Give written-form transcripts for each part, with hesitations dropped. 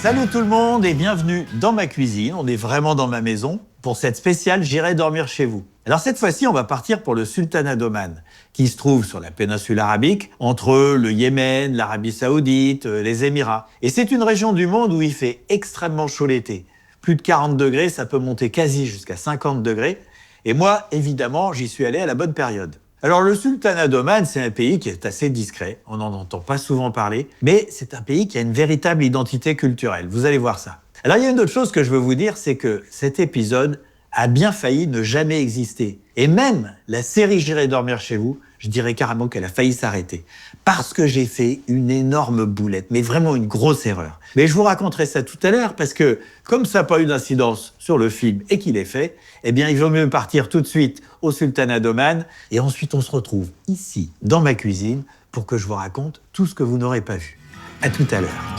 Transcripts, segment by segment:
Salut tout le monde et bienvenue dans ma cuisine. On est vraiment dans ma maison. Pour cette spéciale, j'irai dormir chez vous. Alors cette fois-ci, on va partir pour le Sultanat d'Oman, qui se trouve sur la péninsule arabique, entre le Yémen, l'Arabie Saoudite, les Émirats. Et c'est une région du monde où il fait extrêmement chaud l'été. Plus de 40 degrés, ça peut monter quasi jusqu'à 50 degrés. Et moi, évidemment, j'y suis allé à la bonne période. Alors le Sultanat d'Oman, c'est un pays qui est assez discret, on n'en entend pas souvent parler, mais c'est un pays qui a une véritable identité culturelle, vous allez voir ça. Alors il y a une autre chose que je veux vous dire, c'est que cet épisode a bien failli ne jamais exister. Et même la série J'irai dormir chez vous, je dirais carrément qu'elle a failli s'arrêter. Parce que j'ai fait une énorme boulette, mais vraiment une grosse erreur. Mais je vous raconterai ça tout à l'heure, parce que comme ça n'a pas eu d'incidence sur le film et qu'il est fait, eh bien il vaut mieux partir tout de suite au Sultanat d'Oman, et ensuite on se retrouve ici, dans ma cuisine, pour que je vous raconte tout ce que vous n'aurez pas vu. À tout à l'heure.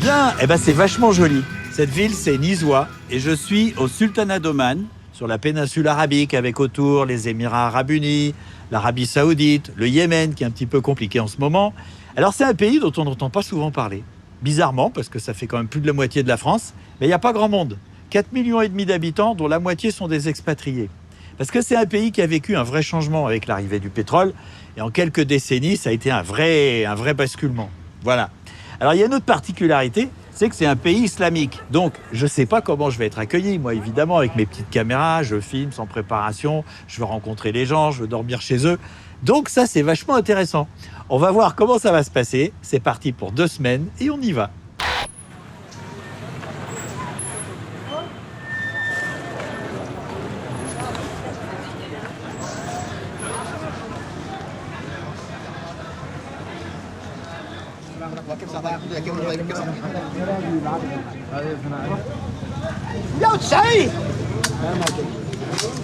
Bien, eh ben c'est vachement joli. Cette ville, c'est Nizwa, et je suis au Sultanat d'Oman, sur la péninsule arabique, avec autour les Émirats arabes unis, l'Arabie saoudite, le Yémen, qui est un petit peu compliqué en ce moment. Alors c'est un pays dont on n'entend pas souvent parler. Bizarrement, parce que ça fait quand même plus de la moitié de la France, mais il n'y a pas grand monde. 4,5 millions d'habitants, dont la moitié sont des expatriés. Parce que c'est un pays qui a vécu un vrai changement avec l'arrivée du pétrole, et en quelques décennies, ça a été un vrai basculement. Voilà. Alors il y a une autre particularité, c'est que c'est un pays islamique. Donc je ne sais pas comment je vais être accueilli, moi évidemment, avec mes petites caméras, je filme sans préparation, je veux rencontrer les gens, je veux dormir chez eux. Donc ça, c'est vachement intéressant. On va voir comment ça va se passer. C'est parti pour 2 semaines et on y va.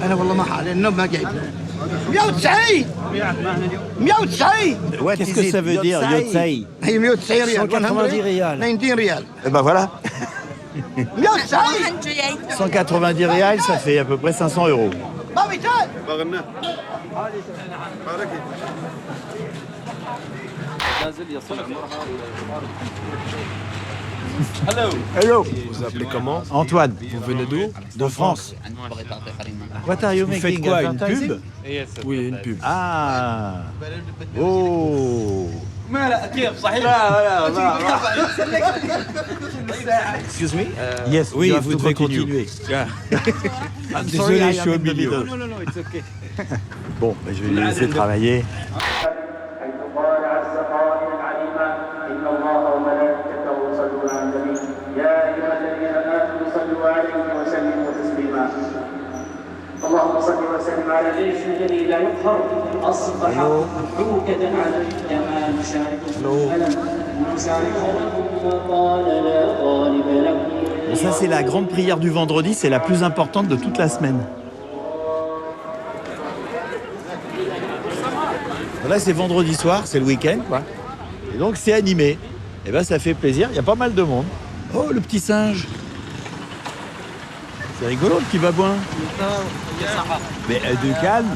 انا والله ما على النوم ما جايب 190 190 Ouais, qu'est-ce que ça veut dire, Yotsai? هي 190 ريال 190 ريال 90 ريال Eh ben voilà, 190 190 rials, ça fait à peu près 500 €. ما بيتال Hello, Vous appelez comment? Antoine, Vous venez d'où? de France. What are you Vous making? faites quoi, une advertising? pub? Oui, une pub. Ah. Oh. Excuse me? Yes, oui, you have vous to devez continuer. Désolé, je suis au in the milieu. middle. Bon, ben, je vais les laisser travailler. حيث قال عز قائلا عليما ان الله وملائكته يصلون على النبي يا ايها الذين امنوا صلوا عليه وسلموا تسليما اللهم صل وسلم على الجيش الذي لا يقهر اصبح محوكة على الجمال نشاركهم وقال لا غالب لكم. Et ça, c'est la grande prière du vendredi, c'est la plus importante de toute la semaine. Là, c'est vendredi soir, c'est le week-end, quoi. Et donc, c'est animé. Et ben, ça fait plaisir, il y a pas mal de monde. Oh, le petit singe. C'est rigolo, le petit babouin. Mais du calme.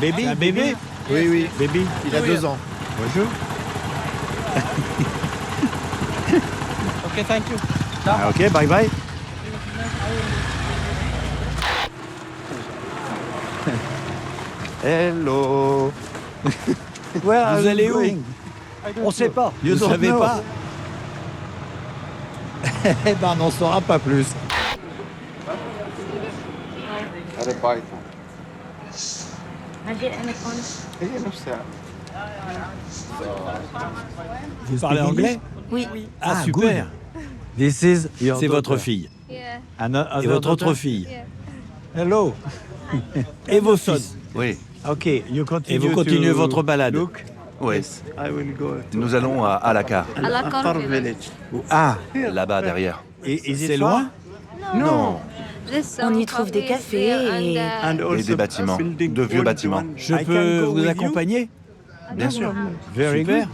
Baby, un bébé. Oui, oui. Baby. Il a 2 ans. Bonjour. اوكي ثانك يو Ah, ok, bye bye. Hello. Where are Vous you allez où? going? On sait pas. Vous don't savez know. pas? Eh ben, on n'en saura pas plus. هذا بايثون هذه أنيكون هي نفسها Vous parlez anglais? Oui. Ah, super. This is c'est votre fille. Yeah. Et votre autre fille. Yeah. Hello. Et vos fils. Oui, Ok. Et vous continuez votre balade. oui. Nous allons à Alakar, À la Corville. Ah. là-bas derrière. Et c'est loin? Non, On y trouve des cafés et... et des bâtiments, de vieux bâtiments. Je peux vous accompagner? Bien sûr. Very good.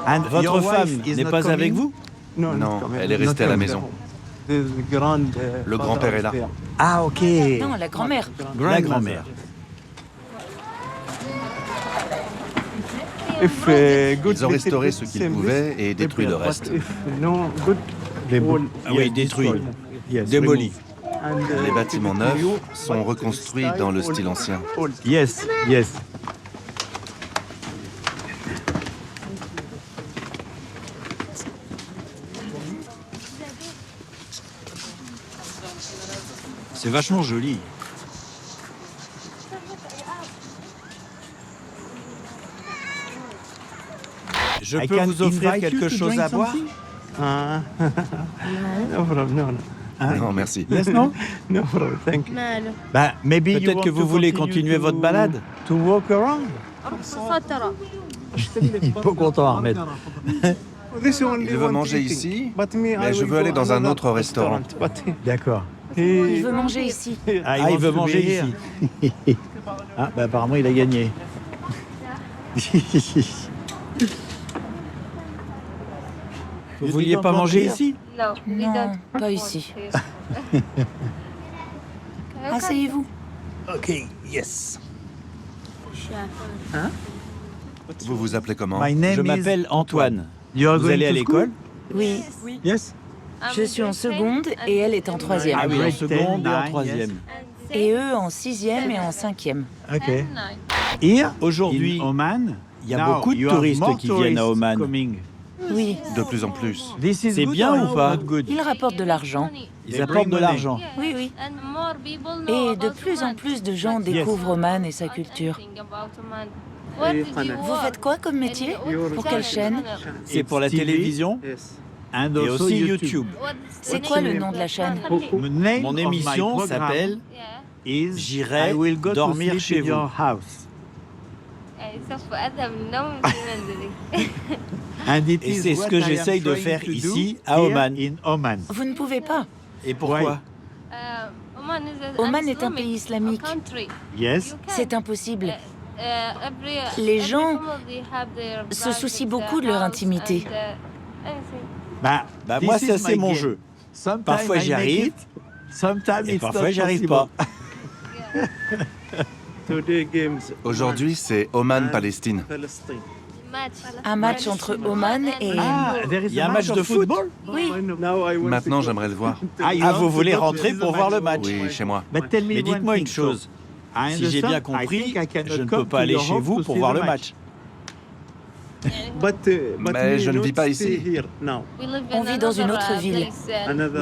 And Votre your femme wife is n'est not pas coming? avec vous? Non, elle est restée à la maison. Le grand-père est là. Ah, ok. Non, la grand-mère. La grand-mère. Ils ont restauré ce qu'ils pouvaient et détruit le reste. Ah oui, détruit. Démoli. Les bâtiments neufs sont reconstruits dans le style ancien. Yes, yes. C'est vachement joli. Je peux vous offrir quelque chose à boire? Non, merci. Yes, no? Bah, peut-être que vous voulez continuer votre balade? To walk around? Il est pas content, Ahmed. Il veut manger ici, mais je veux aller dans un autre restaurant. D'accord. Il veut manger ici. Ah, il veut manger ici. Ah, bah apparemment, il a gagné. Vous vouliez pas manger ici? Non, pas ici. Asseyez-vous. Ok, yes. Vous vous appelez comment? Je m'appelle Antoine. Vous allez à l'école? Oui, Yes. je suis en seconde et elle est en troisième. Ah oui, en seconde et en troisième. Et eux en sixième et en cinquième. Ok. Aujourd'hui, Oman, il y a beaucoup de touristes qui viennent à Oman. Oui, De plus en plus. C'est bien ou pas? ils rapportent de l'argent. Ils apportent de l'argent. Oui, oui. Et de plus en plus de gens découvrent Oman et sa culture. Vous faites quoi comme métier? Pour quelle chaîne? C'est pour la télévision et aussi YouTube. C'est quoi le nom de la chaîne? Mon émission s'appelle J'irai dormir chez vous. Et c'est ce que j'essaye de faire ici, à Oman. Vous ne pouvez pas. Et pourquoi? Oman est un pays islamique. Yes. C'est impossible. Les gens se soucient beaucoup de leur intimité. Bah moi, ça c'est mon jeu. Parfois j'y arrive, et parfois j'y arrive pas. Aujourd'hui, c'est Oman-Palestine. Un match entre Oman et... Il y a un match de football? Oui, Maintenant, j'aimerais le voir. Ah, vous voulez rentrer pour voir le match? Oui, chez moi. Mais dites-moi une chose. Si j'ai bien compris, je ne peux pas aller chez vous pour voir le match. Mais je ne vis pas ici. on vit dans une autre ville,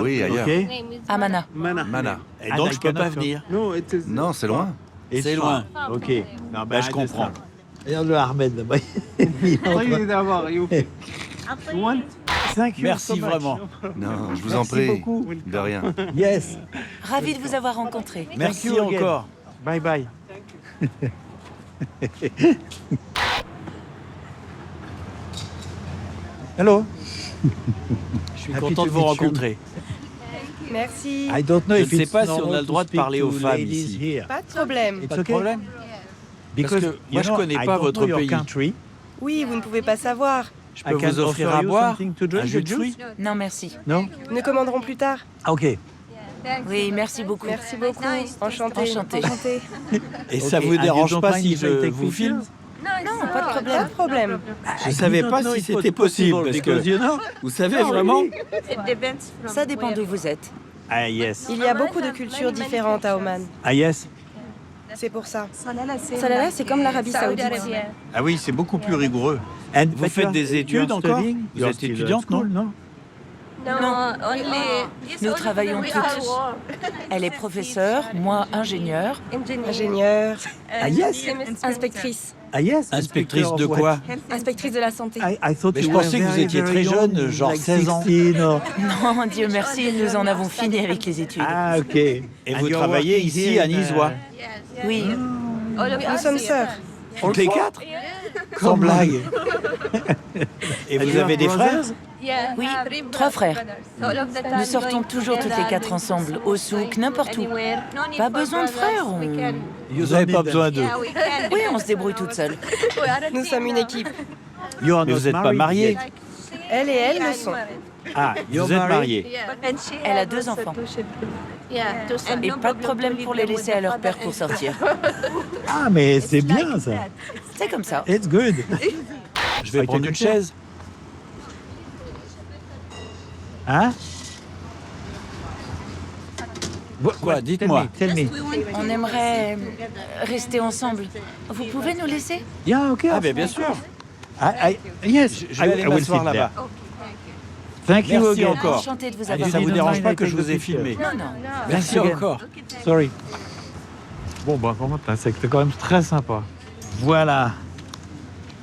Oui, ailleurs. à Mana. Mana. Et donc je peux pas venir. Non, c'est loin. C'est loin. Ok. Non, Bah, je comprends. Regarde le Ahmed là-bas. Merci vraiment. Non, je vous en prie. beaucoup. De rien. Yes. Ravi de vous avoir rencontré. Merci you again. encore. Bye bye. Hello. Je suis content de vous rencontrer. Merci. I don't know Je if ne sais it's pas si on normal a le droit to de parler speak aux to femmes ladies ici. here. Pas de problème. It's Pas de okay? problème? Because moi, je connais I pas don't votre know your pays. country. Oui, vous ne pouvez pas savoir. Je peux vous offrir à boire un jus de fruits? Non, merci. Non? Nous commanderons plus tard. Ok. Oui, merci beaucoup. Merci beaucoup. Enchanté. Enchantée. Et ça Ok, vous and you dérange don't pas mind si if I je take vous filme? Non, pas de Pas problème. de problème. Je savais pas si c'était possible parce que vous savez vraiment? Ça dépend d'où vous êtes. Ah yes. Il y a beaucoup de cultures différentes à Oman. Ah yes. C'est pour ça. Salala, c'est comme l'Arabie Saoudite. Ah oui, c'est beaucoup plus rigoureux. And Vous faites des études encore? Vous êtes étudiante, non? non? Nous travaillons toutes. Elle est professeure, moi ingénieure. Ingénieure. Ah yes. Inspectrice. Ah yes. Inspectrice de quoi? Inspectrice de la santé. I thought Mais you je were pensais que vous very, étiez very très young, jeune, genre like 16 ans. 16 or... Non, Dieu merci, nous en avons fini avec les études. Ah ok. Et vous travaillez ici à Nisois? Oui, Nous sommes sœurs. Toutes les quatre? Sans blague. Et vous avez des frères? oui, 3 frères. Nous sortons toujours toutes les 4 ensemble, au souk, n'importe où. Pas besoin de frères. Vous n'avez pas besoin d'eux. Oui, on se débrouille toutes seules. Nous sommes une équipe. Mais vous n'êtes pas mariés. Elle et elle le sont. Ah, vous êtes mariés. Elle a 2 enfants. Et pas de problème pour les laisser à leur père pour sortir. Ah, mais c'est bien ça. C'est comme ça. It's good. Je vais prendre une chaise. Hein? Quoi? Dites-moi. Tell me. On aimerait rester ensemble. Vous pouvez nous laisser? Yeah, okay. Ah, bien sûr. Yes, Je vais aller m'asseoir là-bas. Thank you Merci again. encore. Enchantée de vous Allez, avoir. ça vous dérange pas que je vous ai filmé? Non, non. Merci encore. Sorry. Bon, bah, c'était quand même très sympa. Voilà.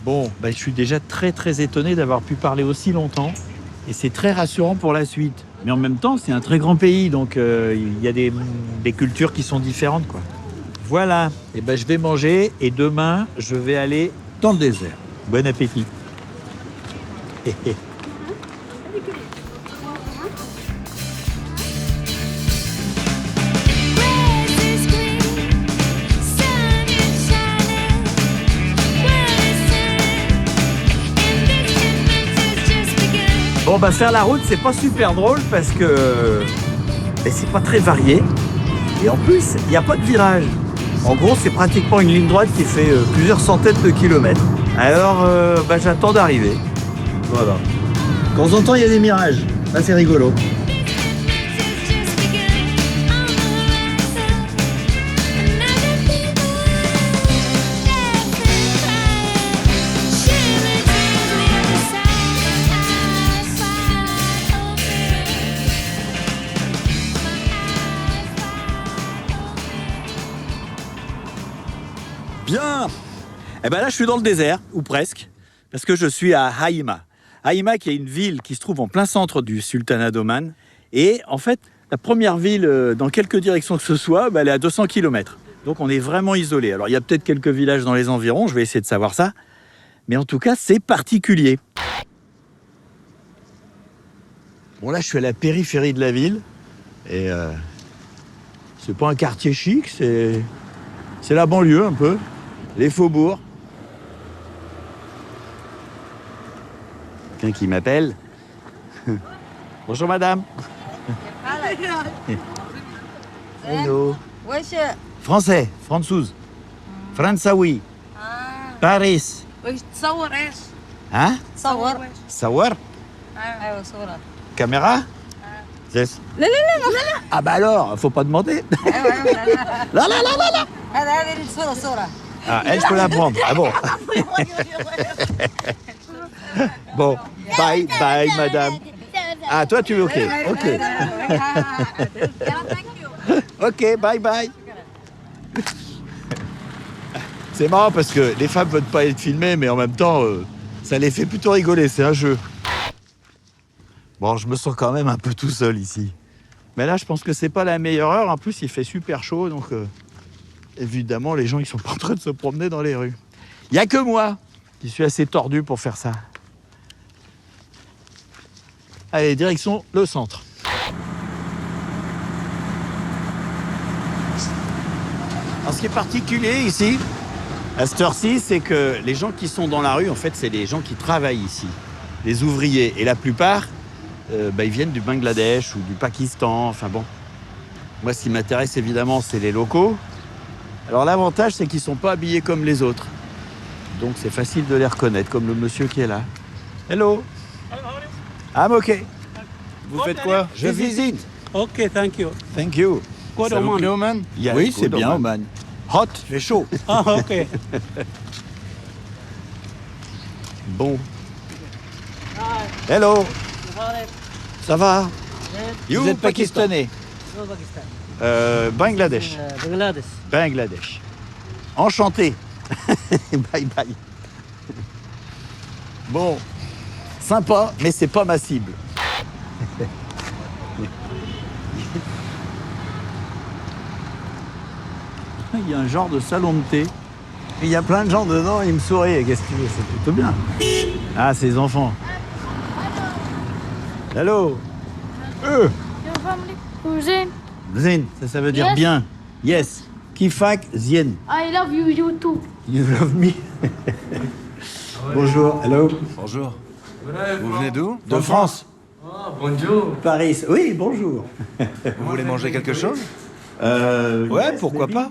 Bon, bah, je suis déjà très, très étonné d'avoir pu parler aussi longtemps. Et c'est très rassurant pour la suite. Mais en même temps, c'est un très grand pays, donc il y a des cultures qui sont différentes, quoi. Voilà. Et ben, je vais manger et demain, je vais aller dans le désert. Bon appétit. Bon, bah faire la route, c'est pas super drôle parce que c'est pas très varié. Et en plus, il n'y a pas de virage. En gros, c'est pratiquement une ligne droite qui fait plusieurs centaines de kilomètres. Alors, j'attends d'arriver. Voilà. De temps en temps, il y a des mirages. Là, c'est rigolo. Bien. Eh ben là, je suis dans le désert, ou presque, parce que je suis à Haïma. Haïma, qui est une ville qui se trouve en plein centre du sultanat d'Oman. Et en fait, la première ville, dans quelque direction que ce soit, elle est à 200 km. Donc on est vraiment isolé. Alors il y a peut-être quelques villages dans les environs, je vais essayer de savoir ça. Mais en tout cas, c'est particulier. Bon, là, je suis à la périphérie de la ville. Et c'est pas un quartier chic, c'est la banlieue un peu. Les faubourgs. Quelqu'un qui m'appelle. Bonjour madame. Hello. Français, Françoise. Fransaoui. Paris. Hein? Sawar. Caméra? Yes. Ah bah alors, faut pas demander. Là. Ah, elle, je peux la prendre. Ah bon. Bon, bye, madame. Ah, toi, tu veux, ok. Ok, bye. C'est marrant parce que les femmes veulent pas être filmées, mais en même temps, ça les fait plutôt rigoler, c'est un jeu. Bon, je me sens quand même un peu tout seul ici. Mais là, je pense que c'est pas la meilleure heure. En plus, il fait super chaud, donc évidemment, les gens, ils sont pas en train de se promener dans les rues. Il n'y a que moi qui suis assez tordu pour faire ça. Allez, direction le centre. Alors, ce qui est particulier ici, à cette heure-ci, c'est que les gens qui sont dans la rue, en fait, c'est les gens qui travaillent ici, les ouvriers. Et la plupart, ils viennent du Bangladesh ou du Pakistan, enfin bon. Moi, ce qui m'intéresse, évidemment, c'est les locaux. Alors, l'avantage, c'est qu'ils ne sont pas habillés comme les autres. Donc, c'est facile de les reconnaître, comme le monsieur qui est là. Hello. I'm okay. Vous faites quoi? Je visite. Ok, thank you. Thank you. Quoi Ça vous plaît, Oman? Yeah, oui, c'est bien, Oman. Hot, il fait chaud. Ah, ok. Bon. Hello. Ça va? Vous êtes pakistanais? Bangladesh. Bangladesh. Enchanté. Bye. Bon. Sympa, mais c'est pas ma cible. Il y a un genre de salon de thé. Il y a plein de gens dedans, ils me sourient. Qu'est-ce que tu veux? C'est plutôt bien. Ah, ces enfants. Hello. Zin, ça veut dire bien. Yes. Kifak Zien. I love you, you too. You love me. Bonjour, hello. Bonjour. Vous venez d'où? De France. Bonjour. Paris. Oui, bonjour. Vous voulez manger quelque chose? Ouais, pourquoi pas?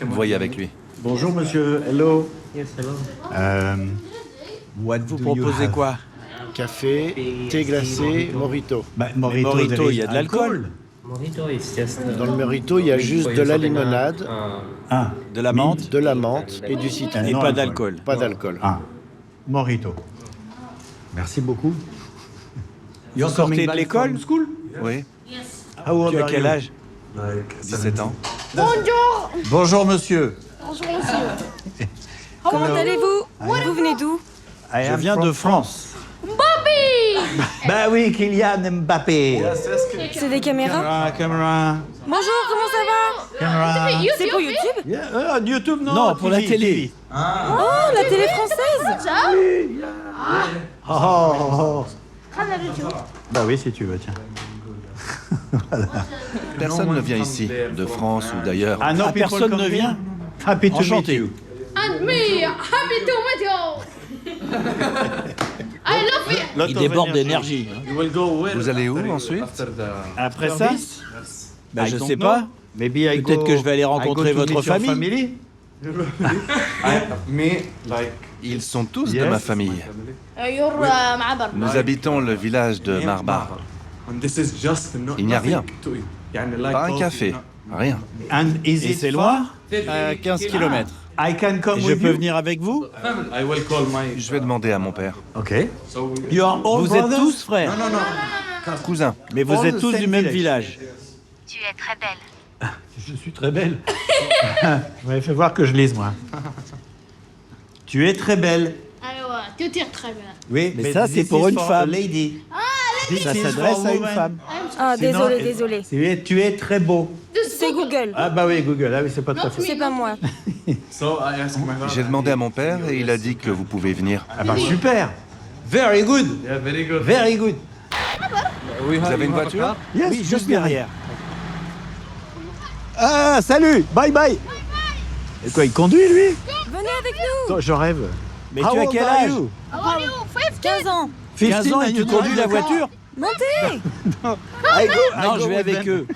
Voyez avec lui. Bonjour, monsieur. Hello. Yes, hello. What Vous proposez quoi? Café, thé glacé, mojito. Mojito, il y a de l'alcool. Mojito is just Dans le mojito, il y a juste de la limonade, Ah, De la menthe de la menthe et du citron. et non, pas alcool. d'alcool. Pas d'alcool. mojito. Merci beaucoup. Vous sortez de l'école? Oui, How old Tu as are quel you? âge? 17 ans. Bonjour, monsieur. Comment allez-vous? Vous venez d'où? Je viens de France. Bah oui, Kylian Mbappé. C'est des caméras? Caméra. Bonjour, comment ça va? Caméra. C'est pour YouTube? Yeah, YouTube, non. Non, pour la TV, télé. TV. Oh, la télé française? Oh. Bah oui, si tu veux, tiens. Personne ne vient ici, de France ou d'ailleurs. Ah non, personne ne vient? Happy to Enchanté. meet you. And me, happy to meet you. I love it. L'autre Il va déborde venir d'énergie. Vous allez où ensuite? Après ça? Bah, je I sais don't pas. know. Maybe I Peut-être go- que je vais aller I go rencontrer to votre meet your famille. Ils sont tous de Yes. ma famille. You're معبر. Nous habitons le village de Marbar. Il n'y a rien. Pas un café. Rien. And is Et it c'est far? loin? À 15 km. I can come Je with peux you. venir avec vous? Je vais demander à mon père. Ok. You are all Vous êtes brothers? tous frères, Cousin. mais vous All êtes the tous same du même village. village. Tu es très belle. Je suis très belle. Vous m'avez fait voir que je lise, moi. Tu es très belle. ايوه tu tires très bien. Oui, Mais ça, c'est this pour is une for femme. a lady. Ça This is s'adresse for à une woman. femme. Ah, Sinon, désolé. Tu es très beau. C'est Google. Ah bah oui, Google. Ah oui, c'est pas très faux. C'est pas moi. J'ai demandé à mon père et il a dit que vous pouvez venir. Ah bah super. Very good. Very good. Vous avez une voiture? Yes, Oui, juste derrière. Ah, salut. Bye bye. Et quoi, il conduit, lui? Venez avec nous. Attends, je rêve. Mais tu as quel âge? 15 ans. 15 ans et tu conduis la voiture? Montez. Non, je vais avec eux.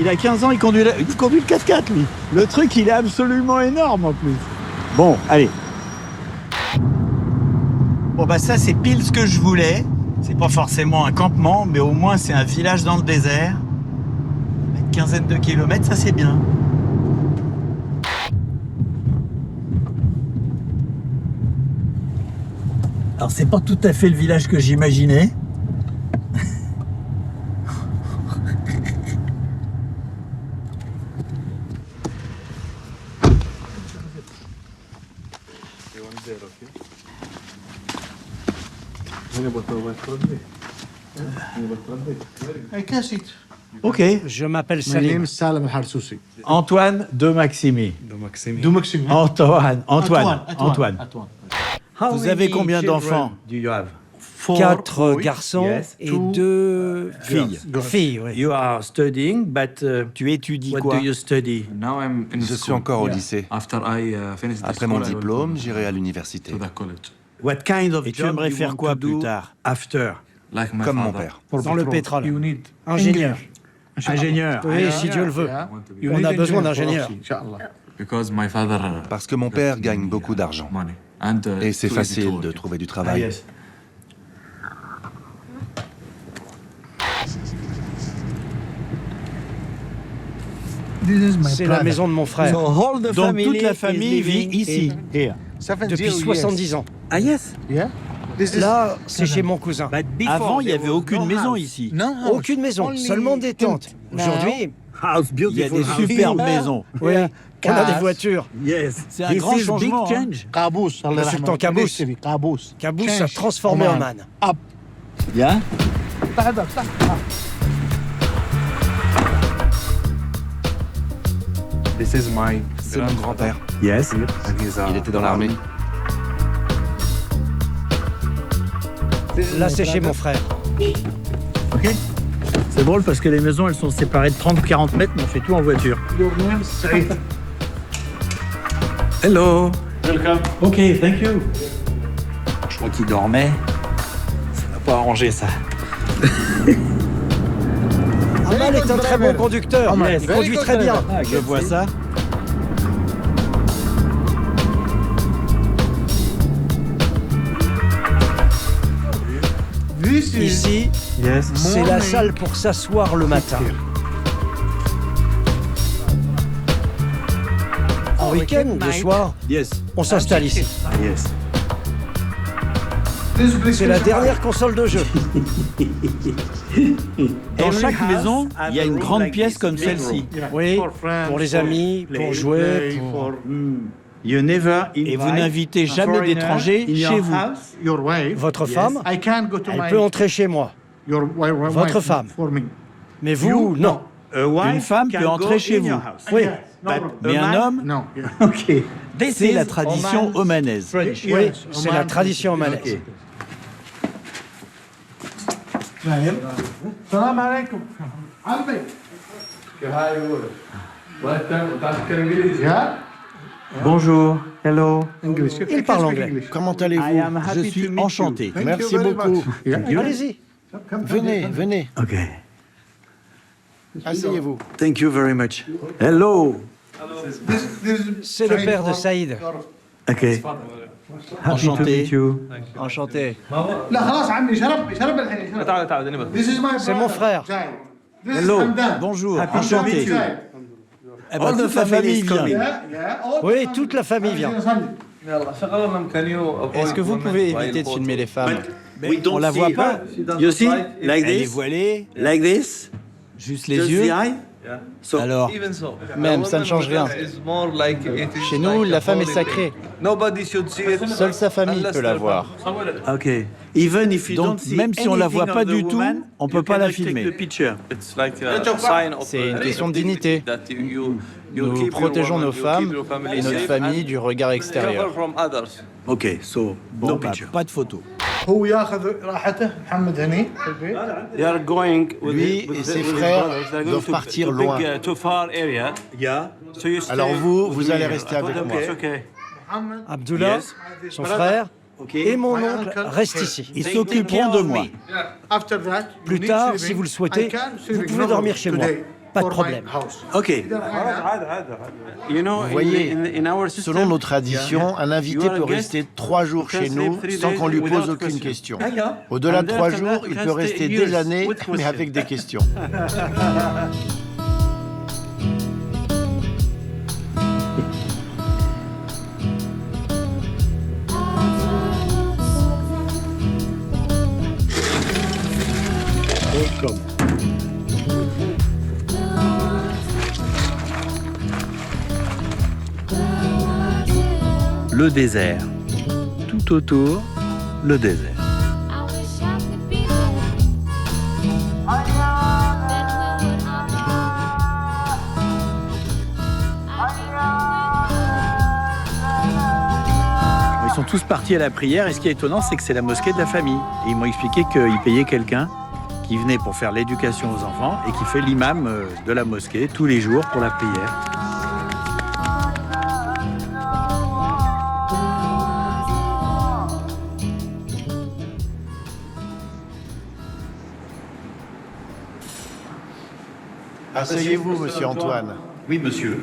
Il a 15 ans, il conduit le 4x4, lui. Le truc, il est absolument énorme, en plus. Bon, allez. Bon, bah ça, c'est pile ce que je voulais. C'est pas forcément un campement, mais au moins, c'est un village dans le désert. Une quinzaine de kilomètres, ça, c'est bien. Alors, c'est pas tout à fait le village que j'imaginais. Ok. Je m'appelle My Salim. name is Salam Al-Harsoussi. Antoine de Maximi. Antoine. Vous avez combien d'enfants? Do you have? 4 garçons Yes. et 2 filles. Filles, oui. You are studying, but Tu étudies what quoi? do you study? Je suis encore au lycée. Après mon diplôme, j'irai à l'université. What kind of Et tu job aimerais you faire want quoi to plus do tard? After. Comme mon père. Dans le pétrole. Ingénieur. Ingénieur. Oui, si Dieu le veut. On a besoin d'ingénieurs. Parce que mon père gagne beaucoup d'argent. Et c'est facile de trouver du Ah, travail. yes. C'est la maison de mon frère. Donc toute la famille vit ici. Depuis 70 ans. Ah yes. Là, c'est chez mon cousin. Avant, il n'y avait aucune maison ici. Aucune maison, seulement des tentes. Aujourd'hui, Il y a des superbes maisons. oui, on a des voitures. Yes. C'est un grand changement. Big hein. change. Le sultan Qaboos. Qaboos a transformé Oman. Bien. C'est mon grand-père. Yes. Il était dans l'armée. Là, c'est chez mon frère. Ok. C'est drôle parce que les maisons, elles sont séparées de 30 ou 40 mètres, mais on fait tout en voiture. Hello. Welcome. Ok, thank you. Je crois qu'il dormait. Ça n'a pas arrangé ça. Amal est un très bon conducteur. Il conduit très bien. Je vois ça. Ici, c'est la salle pour s'asseoir le matin. En week-end, le soir, on s'installe ici. C'est la dernière console de jeu. Dans chaque maison, il y a une grande pièce comme celle-ci. Oui, pour les amis, pour jouer, pour... Et vous n'invitez jamais d'étrangers chez vous. Votre femme, elle peut entrer chez moi. Votre femme. Mais vous, non. Une femme peut entrer chez vous. Oui. Mais un homme, Non. c'est la tradition omanaise. Oui, c'est la tradition omanaise. Salam alaikum. Ambi. Yeah? Bonjour, hello. English. Il parle anglais. Comment allez-vous? Je suis enchanté. Merci beaucoup. Allez-y. Venez. Ok. Asseyez-vous. Thank you very much. Hello. C'est le père de Saïd. Ok. Enchanté. Enchanté. لا خلاص عمي شرب الحين. This is my C'est mon frère. Hello. Bonjour. Enchanté. Eh ben, toute la famille vient. Oui, toute la famille vient. Est-ce que vous pouvez éviter de filmer les femmes? On la voit pas. You see, like Elle est this, voilée, like this, juste les just yeux. the eye. So, Alors, Même, ça ne change rien. Chez nous, la femme est sacrée. Seule sa famille peut la voir. ok. even if you don't Donc, see même si on la voit anything pas of the du tout, woman, on peut you pas la cannot take filmer. the picture. C'est une question de dignité. Nous protégeons nos femmes et notre famille du regard extérieur. Ok, so, no bah, picture. pas de photo. هو ياخذ راحته محمد هني في البيت. They are going with Lui with et ses with frères brothers. They're going doivent to- partir to loin. big, too far area. Yeah. So you stay Alors vous with allez me. rester avec moi. It's okay. Abdullah, Yes. son frère, et mon oncle restent ici. Ils s'occuperont de moi. After that, Plus tard, si vous le souhaitez, vous pouvez dormir chez moi. Pas de problème. Ok. You know, Vous voyez, in our system, selon nos traditions, un invité You are a peut guest, rester 3 jours chez nous sans qu'on lui pose aucune question. Au-delà de 3 jours, il peut rester des années, mais avec des questions. Le désert. Tout autour, le désert. Ils sont tous partis à la prière et ce qui est étonnant, c'est que c'est la mosquée de la famille. Et ils m'ont expliqué qu'ils payaient quelqu'un qui venait pour faire l'éducation aux enfants et qui fait l'imam de la mosquée tous les jours pour la prière. Asseyez-vous, monsieur Antoine. Oui, monsieur.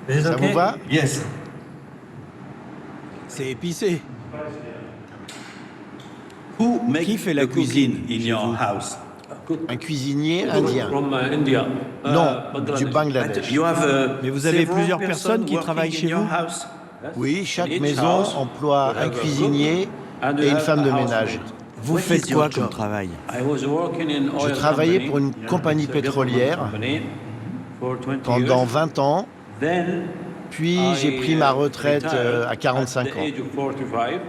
Ça vous va? Yes. C'est épicé. Qui fait la cuisine in your house? Un cuisinier indien. Non, du Bangladesh. Mais vous avez plusieurs personnes qui travaillent chez vous? Oui, chaque maison emploie un cuisinier et une femme de ménage. Vous faites quoi comme travail? Je travaillais pour une compagnie pétrolière pendant 20 ans, puis j'ai pris ma retraite à 45 ans.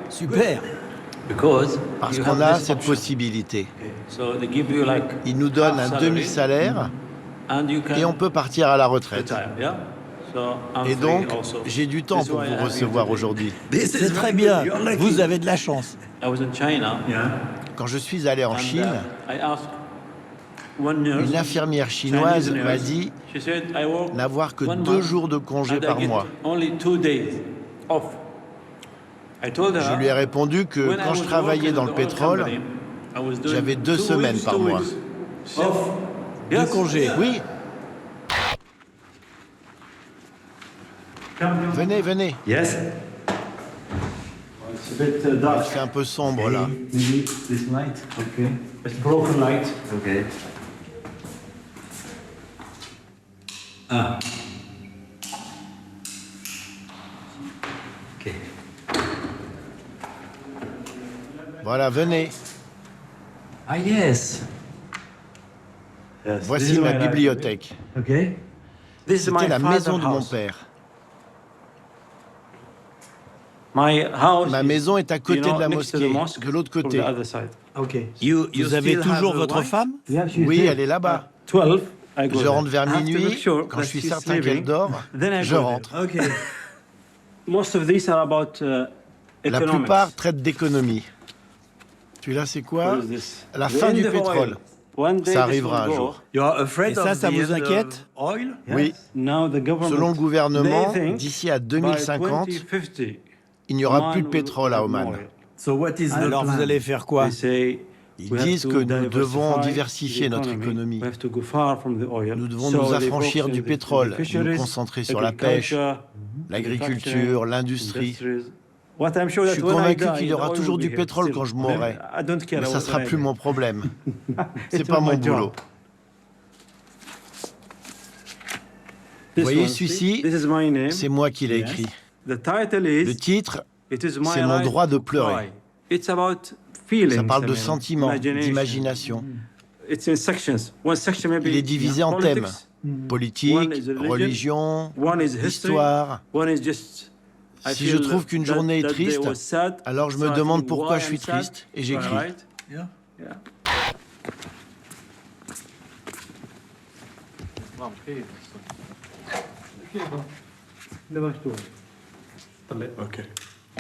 Super! Parce qu'on a cette possibilité. Ils nous donnent un demi-salaire et on peut partir à la retraite. Et donc, j'ai du temps pour vous recevoir aujourd'hui. C'est très bien, vous avez de la chance. Quand je suis allé en Chine, Une infirmière chinoise m'a dit n'avoir que 2 jours de congé par mois. Je lui ai répondu que quand je travaillais dans le pétrole, j'avais 2 semaines par mois. 2 congés. Oui. Venez, venez. Yes. Il fait un peu sombre là. Maybe this light. Okay. It's broken light. Okay. Ah. Okay. Voilà, venez. Ah yes. Voici ma bibliothèque. Okay. C'était la maison de mon père. Ma maison est à côté de la mosquée, de l'autre côté. Vous avez toujours votre femme? Oui, elle est là-bas. Je rentre vers minuit. Quand je suis certain qu'elle dort, je rentre. La plupart traitent d'économie. Celui-là, c'est quoi? La fin du pétrole. Ça arrivera un jour. Et ça vous inquiète? Oui. Selon le gouvernement, d'ici à 2050, il n'y aura plus de pétrole à Oman. Alors vous allez faire quoi? Ils disent que nous devons diversifier notre économie. Nous devons nous affranchir du pétrole, nous concentrer sur la pêche, l'agriculture, l'industrie. Je suis convaincu qu'il y aura toujours du pétrole quand je mourrai, mais ça ne sera plus mon problème. C'est pas mon boulot. Vous voyez celui-ci, c'est moi qui l'ai écrit. Le titre, c'est Mon droit de pleurer. Ça parle de sentiments, d'imagination. Il est divisé en thèmes. Politique, religion, histoire. Si je trouve qu'une journée est triste, alors je me demande pourquoi je suis triste et j'écris.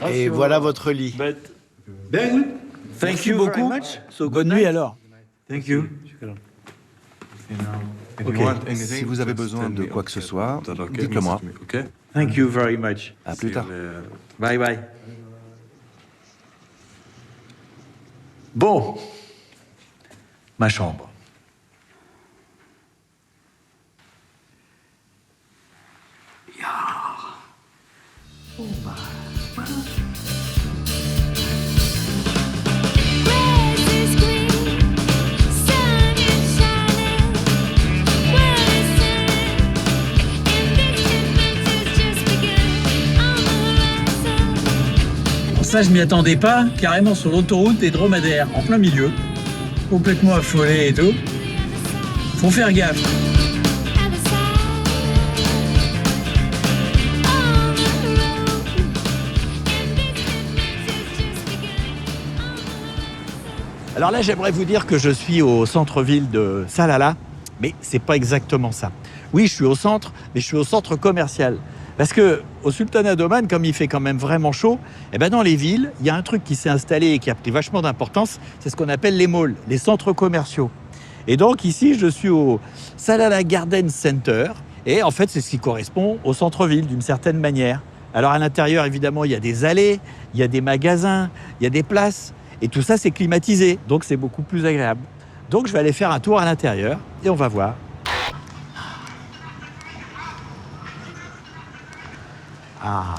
Et voilà votre lit. Merci beaucoup. Bonne nuit alors. Thank you. Si vous avez besoin de quoi que ce soit, dites-le moi. Thank you very much. À plus tard. Bye bye. Bon, ma chambre. Ça, je m'y attendais pas, carrément sur l'autoroute des dromadaires, en plein milieu, complètement affolé et tout. Faut faire gaffe. Alors là, j'aimerais vous dire que je suis au centre-ville de Salalah, mais c'est pas exactement ça. Oui, je suis au centre, mais je suis au centre commercial. Parce que au Sultanat d'Oman, comme il fait quand même vraiment chaud, eh ben dans les villes, il y a un truc qui s'est installé et qui a pris vachement d'importance, c'est ce qu'on appelle les malls, les centres commerciaux. Et donc ici, je suis au Salalah Garden Center, et en fait, c'est ce qui correspond au centre-ville d'une certaine manière. Alors à l'intérieur, évidemment, il y a des allées, il y a des magasins, il y a des places, et tout ça, c'est climatisé, donc c'est beaucoup plus agréable. Donc je vais aller faire un tour à l'intérieur, et on va voir. Ah.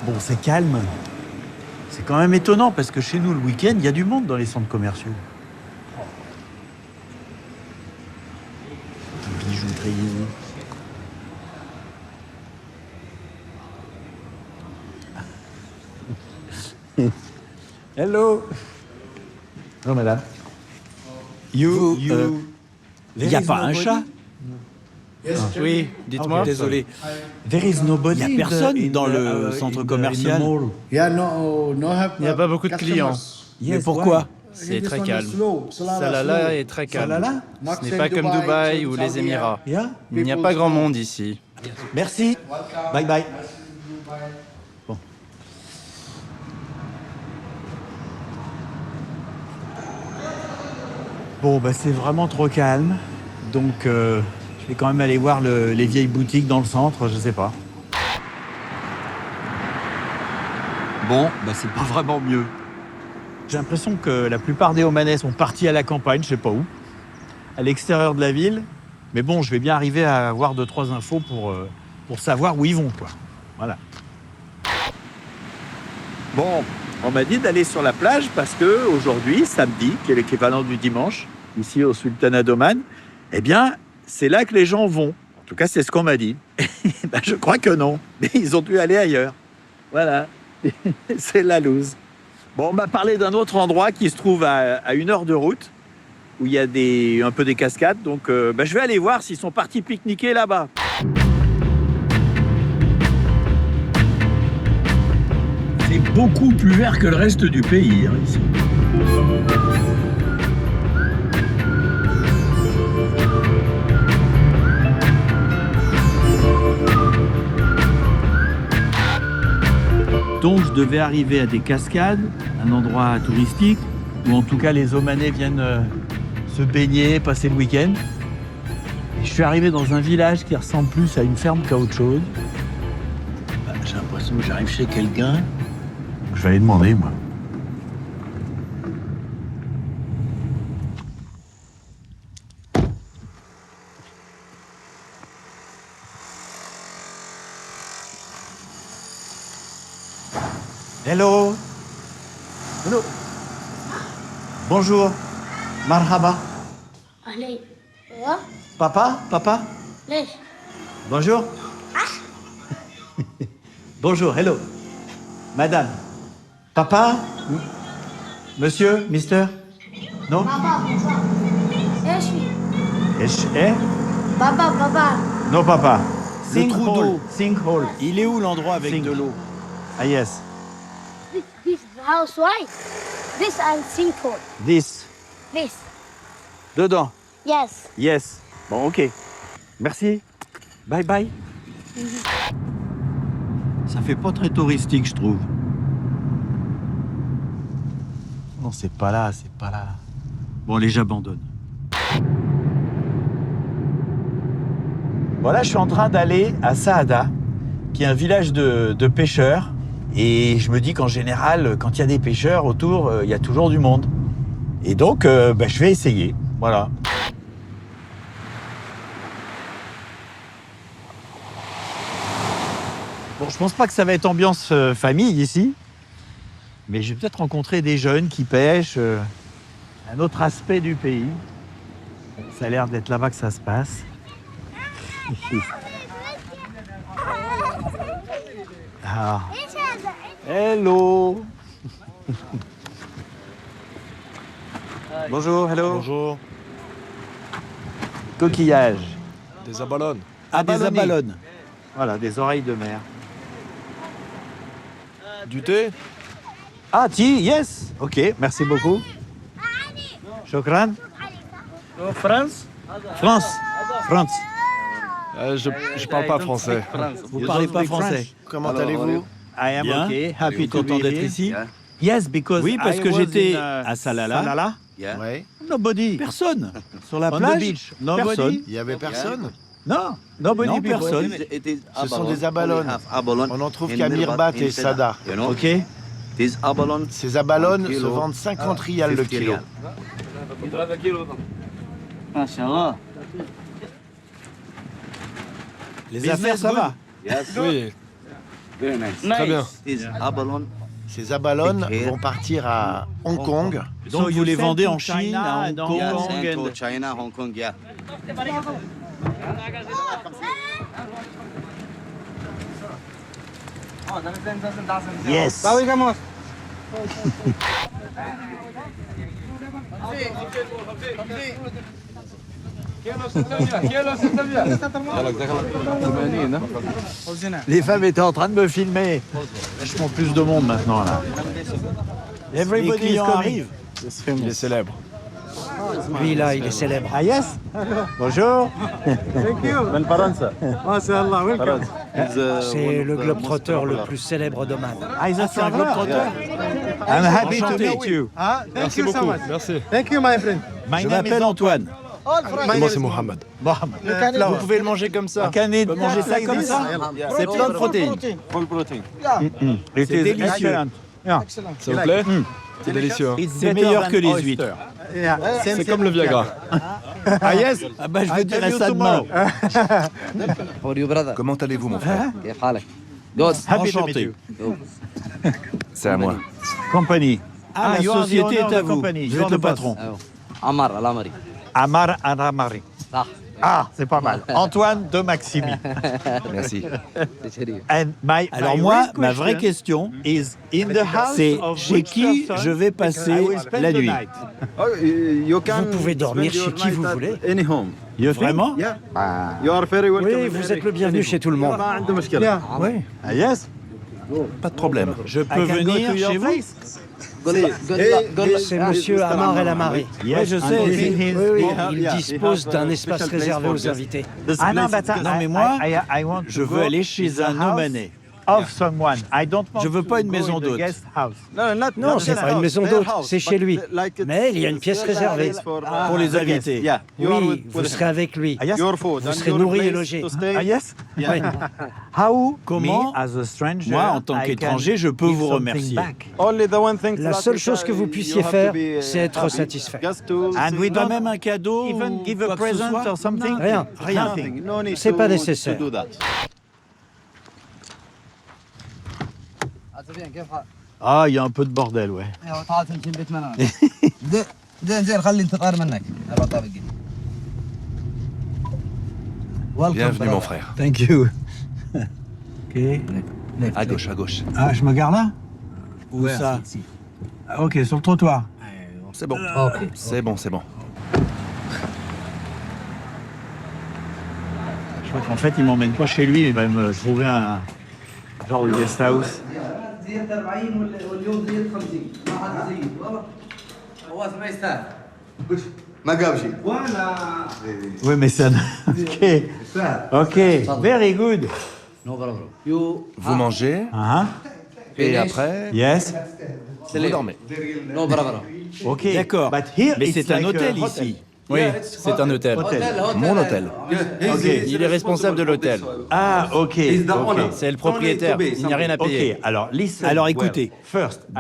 Bon, c'est calme. C'est quand même étonnant parce que chez nous, le week-end, il y a du monde dans les centres commerciaux. Bijouterie. Hello. Bonjour, madame. Il n'y a pas un chat? Oui, dites-moi. Désolé. There is nobody. Il n'y a personne dans le centre commercial. Il n'y a pas beaucoup de clients. Mais pourquoi? C'est très calme. Salalah est très calme. Ce n'est pas comme Dubaï ou les Émirats. Il n'y a pas grand monde ici. Merci. Bye bye. Bon. Bon, bah, c'est vraiment trop calme. Donc, je vais quand même aller voir les vieilles boutiques dans le centre, je sais pas. Bon, bah, c'est pas vraiment mieux. J'ai l'impression que la plupart des Omanais sont partis à la campagne, je sais pas où, à l'extérieur de la ville. Mais bon, je vais bien arriver à avoir 2-3 infos pour savoir où ils vont, quoi. Voilà. Bon, on m'a dit d'aller sur la plage parce que aujourd'hui, samedi, qui est l'équivalent du dimanche, ici au Sultanat d'Oman, eh bien, c'est là que les gens vont. En tout cas, c'est ce qu'on m'a dit. Ben, je crois que non, mais ils ont dû aller ailleurs. Voilà, c'est la loose. Bon, on m'a parlé d'un autre endroit qui se trouve à 1 heure de route, où il y a un peu des cascades. Donc, je vais aller voir s'ils sont partis pique-niquer là-bas. C'est beaucoup plus vert que le reste du pays, hein, ici. Donc, je devais arriver à des cascades, un endroit touristique, où en tout cas les Omanais viennent se baigner, passer le week-end. Et je suis arrivé dans un village qui ressemble plus à une ferme qu'à autre chose. Bah, j'ai l'impression que j'arrive chez quelqu'un. Je vais aller demander, moi. Hello. Hello. Bonjour. Marhaba. Allez. Papa? Papa? ليش؟ Bonjour. Bonjour, hello. Madame. Papa? Monsieur? Mister? Non? بابا ايش في؟ Eh? بابا Non, papa. Le trou d'eau. Sinkhole. Il est où l'endroit avec Sink. de l'eau? Ah, yes. This house right? This and sinkhole. This. This. Dedans. Yes. Yes. Bon, ok. Merci. Bye bye. Ça fait pas très touristique, je trouve. Non, c'est pas là, c'est pas là. Bon, allez, j'abandonne. Voilà, je suis en train d'aller à Saada, qui est un village de pêcheurs. Et je me dis qu'en général, quand il y a des pêcheurs autour, il y a toujours du monde. Et donc, je vais essayer. Voilà. Bon, je pense pas que ça va être ambiance famille ici, mais je vais peut-être rencontrer des jeunes qui pêchent, un autre aspect du pays. Ça a l'air d'être là-bas que ça se passe. Ah. Hello. Bonjour, hello. Bonjour. Coquillage. Des abalones. Ah, des abalones. Voilà, des oreilles de mer. Du thé? Ah, tea, yes. Ok, merci beaucoup. Shukran. France? France. France. Je parle pas français. Vous parlez pas français? Comment allez-vous? I am Bien. okay. Happy to Content be d'être here. ici. Yes, because Oui, parce I que was j'étais in, à Salalah. Ouais. Nobody. Personne. Sur la On the plage, beach. nobody. Personne. Il y avait personne? Non, nobody. Non, people. personne. Ce sont des abalones. On en trouve qu'à Mirbat et Sada. Ok. Ces abalones se vendent 50 rials le kilo. Les affaires, ça va. Oui. Très bien. Ces abalones vont partir à Hong Kong. Donc vous les vendez en Chine, à Hong Kong. China, Hong Kong, yeah. Yes. Les femmes étaient en train de me filmer. Vachement plus de monde maintenant là. Everybody arrive. Il est célèbre. Lui là, il est célèbre. Ah yes. Bonjour. C'est le globetrotter le plus célèbre d'Oman. Ah, ils ont fait un globetrotter. I'm happy to meet you. Merci beaucoup. Merci. Thank you, my friend. Je m'appelle Antoine. Et moi, c'est Mohamed. Vous pouvez le manger comme ça. On peut manger ça comme ça. C'est plein de protéines. C'est délicieux. Ça vous plaît C'est délicieux. C'est meilleur que les huîtres. C'est comme le Viagra. Ah yes? Ah bah je vous dirai ça demain. Comment allez-vous, mon frère? Enchanté. C'est à moi. Compagnie. Ah, la société est à vous. Vous êtes le patron. Amar Aramari. Ah, c'est pas mal. Antoine de Maximi. Merci. Alors moi, ma vraie question, c'est chez qui je vais passer la nuit? Vous pouvez dormir chez qui vous voulez. Vraiment? Oui, vous êtes le bienvenu chez tout le monde. Oui. Ah yes? Pas de problème. Je peux venir chez vous? C'est monsieur Amar El Amari. Oui, je sais. Oui, il dispose d'un espace réservé aux invités. Ah non, mais moi, je veux aller chez un Omanais. Je veux pas une maison d'hôte. Non, c'est pas une maison d'hôte, c'est chez lui. Mais il y a une pièce réservée. Pour les invités. Oui, vous serez avec lui. Vous serez nourri et logé. Oui. Comment, moi, en tant qu'étranger, je peux vous remercier? La seule chose que vous puissiez faire, c'est être satisfait. Pas même un cadeau ou quoi que ce soit? Rien. C'est pas nécessaire. Ah, il y a un peu de bordel, ouais. Bienvenue, mon frère. Thank you. Ok. À gauche, à gauche. Ah, je me gare là? Où ça? Ah, ok, sur le trottoir. C'est bon. C'est bon, c'est bon. Je crois qu'en fait, il m'emmène pas chez lui, il va me trouver un genre de guest house. Oui, mais ça... Ok, very good. Vous mangez, et après, Yes. vous dormez. Ok, D'accord. Mais c'est un hôtel ici. Oui, c'est un hôtel. Mon hôtel. Il est responsable de l'hôtel. Ah, ok. C'est le propriétaire. Il n'y a rien à payer. Ok, alors écoutez,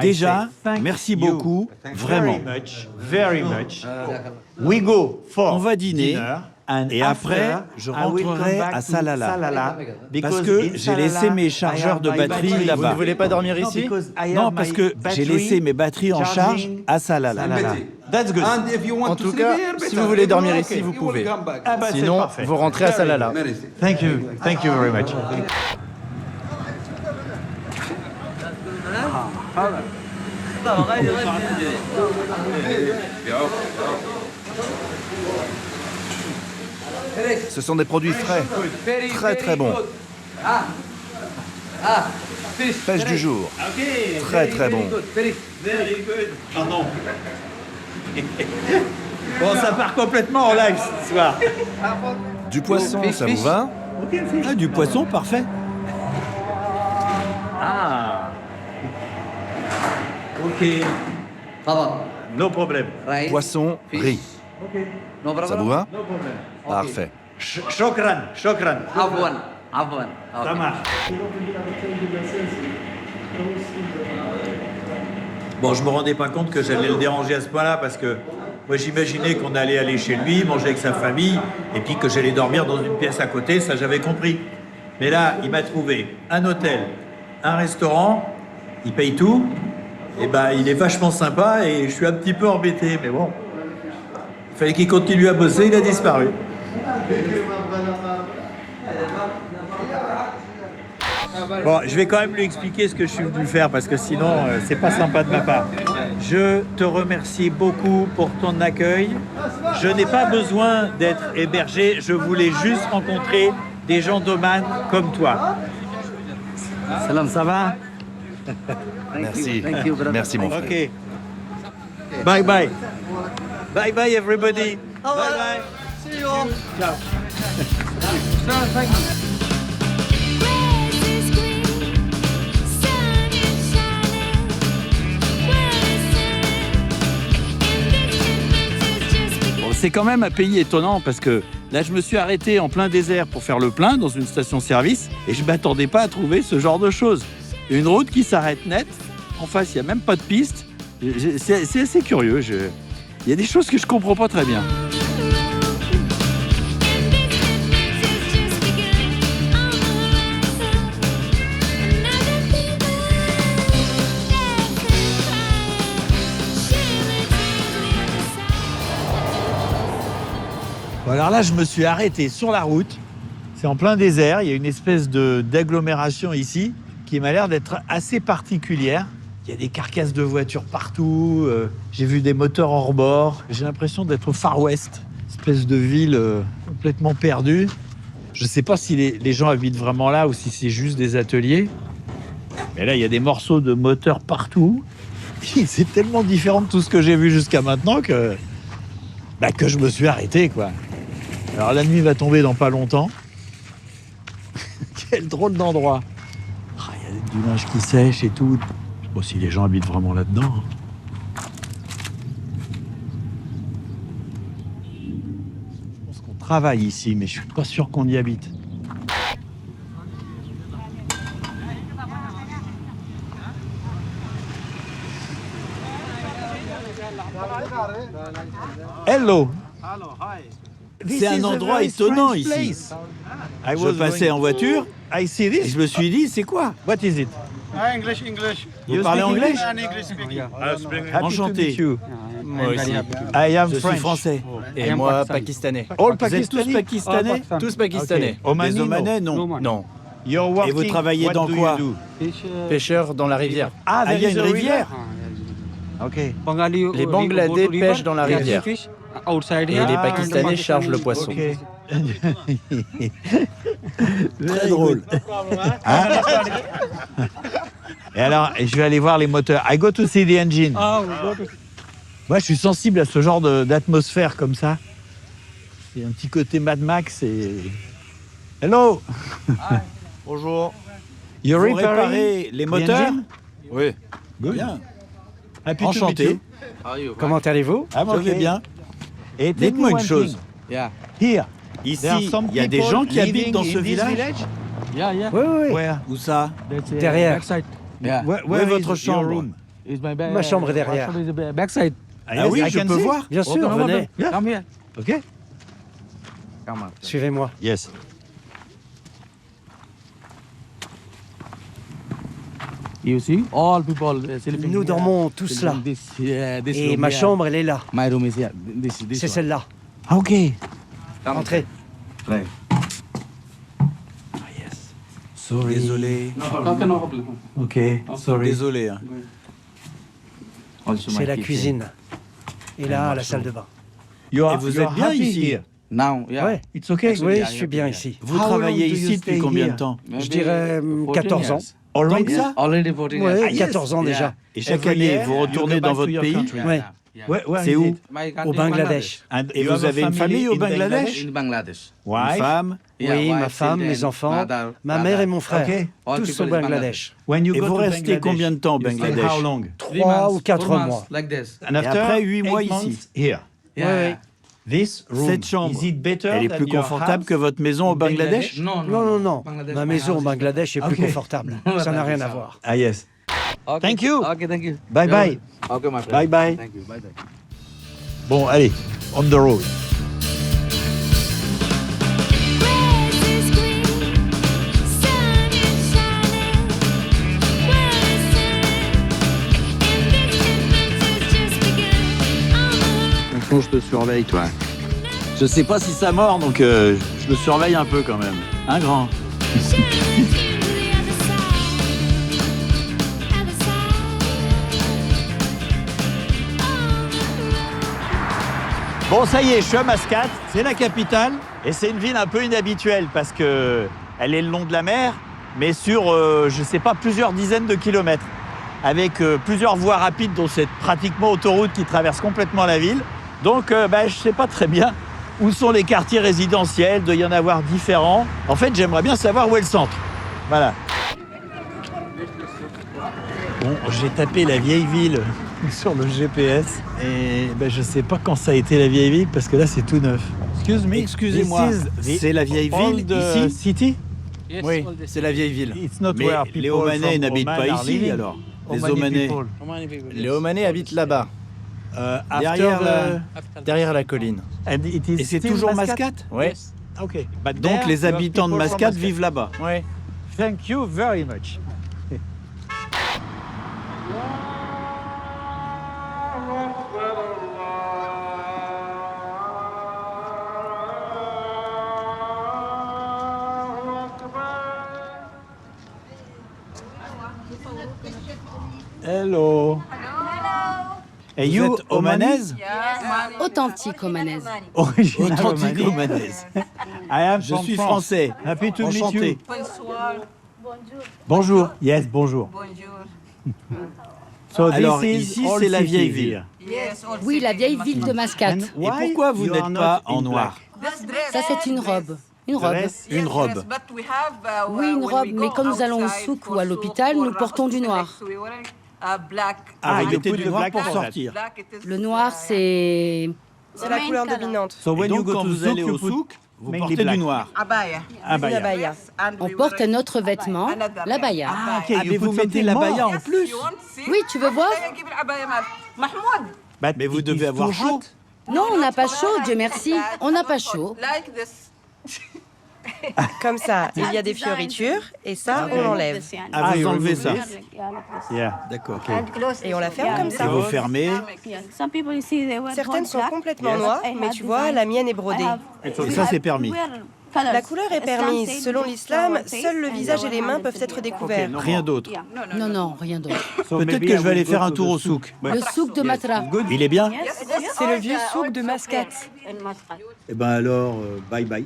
déjà, merci beaucoup, vraiment. Very much. We go for On va dîner. Et après, je rentrerai à Salalah. Parce que j'ai laissé mes chargeurs de batterie là-bas. Vous ne voulez pas dormir ici? Non, parce que j'ai laissé mes batteries en charge à Salalah. En tout cas, si vous voulez dormir ici, vous pouvez. Sinon, vous rentrez à Salalah. Thank you very much. Ce sont des produits frais, très très bons. Pêche du jour, très très bon. Pardon. Bon, ça part complètement en live ce soir. Du poisson, ça vous va? Ah, du poisson, parfait. Ah. Ok. No problème. Poisson, riz. Ça vous va? Parfait. Shokran. Ça marche. Bon, je me rendais pas compte que j'allais le déranger à ce point-là parce que moi j'imaginais qu'on allait aller chez lui, manger avec sa famille et puis que j'allais dormir dans une pièce à côté, ça j'avais compris. Mais là, il m'a trouvé un hôtel, un restaurant, il paye tout, et ben il est vachement sympa et je suis un petit peu embêté, mais bon. Il fallait qu'il continue à bosser, il a disparu. Bon, je vais quand même lui expliquer ce que je suis venu faire parce que sinon, c'est pas sympa de ma part. Je te remercie beaucoup pour ton accueil. Je n'ai pas besoin d'être hébergé, je voulais juste rencontrer des gens d'Oman comme toi. Salam, ça va? Merci. Merci mon frère. Ok. Bye bye. Bye bye everybody. Bye bye. See you all. Ciao. Thank you. c'est quand même un pays étonnant parce que là, je me suis arrêté en plein désert pour faire le plein dans une station-service et je ne m'attendais pas à trouver ce genre de choses. Une route qui s'arrête net, en face, il n'y a même pas de piste. C'est assez curieux. Il y a des choses que je ne comprends pas très bien. Bon, alors là, je me suis arrêté sur la route. C'est en plein désert. Il y a une espèce d'agglomération ici qui m'a l'air d'être assez particulière. Il y a des carcasses de voitures partout. J'ai vu des moteurs hors bord. J'ai l'impression d'être au Far West, espèce de ville complètement perdue. Je ne sais pas si les gens habitent vraiment là ou si c'est juste des ateliers. Mais là, il y a des morceaux de moteurs partout. C'est tellement différent de tout ce que j'ai vu jusqu'à maintenant que je me suis arrêté, quoi. Alors la nuit va tomber dans pas longtemps. Quel drôle d'endroit. Il y a du linge qui sèche et tout. Je sais pas si les gens habitent vraiment là-dedans. Je pense qu'on travaille ici, mais je suis pas sûr qu'on y habite. Hello. C'est un endroit étonnant ici. Je passais en voiture et je me suis dit, c'est quoi? What is it? English. Vous parlez anglais? Enchanté. Moi aussi. Je suis français. Et moi, pakistanais. All Vous êtes tous pakistanais? Tous pakistanais. Les Omanais, non. Non. Et vous travaillez dans quoi? Pêcheurs dans la rivière. Ah, il y a une rivière? Ok. Les Bangladais pêchent dans la rivière. Et les Pakistanais chargent le poisson. Très drôle. Hein? Et alors, je vais aller voir les moteurs. I go to see the engine. Moi, je suis sensible à ce genre d'atmosphère comme ça. Il y a un petit côté Mad Max et... Hello. Bonjour. Vous réparez les moteurs? Oui. Bien. Enchanté. Comment allez-vous? Je vais bien. Et dites-moi une chose. Here. Ici, il y a des gens qui habitent dans ce village? Oui. Où ça? Derrière. Où est votre chambre? Ma chambre est derrière. Ah oui, je peux voir? Bien sûr, venez. Ok. Suivez-moi. Yes. Nous dormons tous là. Et ma chambre, elle est là. C'est celle-là. Ok. Entrez. Sorry. Désolé. Ok. Sorry. Désolé. Hein. C'est la cuisine. Et là, la salle de bain. Et vous êtes bien ici? Ouais. It's okay. Oui, je suis bien ici. Vous travaillez ici depuis combien de temps? Je dirais 14 ans. Comme ça? Oui, 14 ans déjà. Et chaque année, vous retournez dans votre pays? Oui. C'est où? Au Bangladesh. Et vous avez une famille au Bangladesh? Une femme? Oui, ma femme, mes enfants, ma mère et mon frère. Tous au Bangladesh. Et vous restez combien de temps au Bangladesh? 3 ou 4 mois. Et après 8 mois ici? Cette chambre, elle est plus confortable que votre maison au Bangladesh? Non. Ma maison au Bangladesh est plus confortable. Ça n'a rien à voir. Ah yes. Thank you. Bye bye. Bye bye. Bon, allez, on the road. Je te surveille, toi. Je sais pas si ça mord, donc je le surveille un peu quand même. Un grand. Bon, ça y est, je suis à Mascate, c'est la capitale, et c'est une ville un peu inhabituelle parce que elle est le long de la mer, mais sur, je sais pas, plusieurs dizaines de kilomètres, avec plusieurs voies rapides, dont cette pratiquement autoroute qui traverse complètement la ville. Donc, je sais pas très bien où sont les quartiers résidentiels, il doit y en avoir différents. En fait, j'aimerais bien savoir où est le centre. Voilà. Bon, j'ai tapé la vieille ville sur le GPS. Et ben, je sais pas quand ça a été la vieille ville, parce que là, c'est tout neuf. Excusez-moi, c'est la vieille ville ici City? Oui, c'est la vieille ville. Mais les Omanais n'habitent pas ici, alors. Les Omanais. Les Omanais habitent là-bas. Derrière la colline. Et c'est toujours Mascate? Oui. Okay. Donc les habitants de Mascate vivent là-bas. Oui. Thank you very much. Hello. Et vous êtes omanaise? Authentique omanaise. Authentique omanaise. Je suis français. Happy to meet Enchanté. you. Bonjour. Yes, bonjour. So alors ici, c'est la vieille ville. Oui, la vieille ville de Mascate. Et pourquoi vous n'êtes pas en noir? Ça, c'est une robe. Une robe. Une robe. Oui, une robe, mais quand nous allons au souk ou à l'hôpital, nous portons du noir. Vous mettez du noir pour sortir. Le noir, c'est la couleur dominante. Et donc, quand vous allez au souk, vous portez du noir. Abaya. On porte un autre vêtement, l'abaya. Mais vous mettez l'abaya en plus? Oui, tu veux voir? Mais vous devez avoir chaud. Non, on n'a pas chaud, Dieu merci. On n'a pas chaud. Comme ça, il y a des fioritures et ça, on l'enlève. Vous enlevez ça. D'accord. Et on la ferme comme ça. Et vous fermez. Certaines sont complètement noires, mais tu vois, la mienne est brodée. Et ça, c'est permis. La couleur est permise. Selon l'islam, seuls le visage et les mains peuvent être découverts. Rien d'autre. Non, rien d'autre. Peut-être que je vais aller faire un tour au souk. Le souk de Matra. Il est bien? C'est le vieux souk de Mascate. Eh ben alors, bye bye.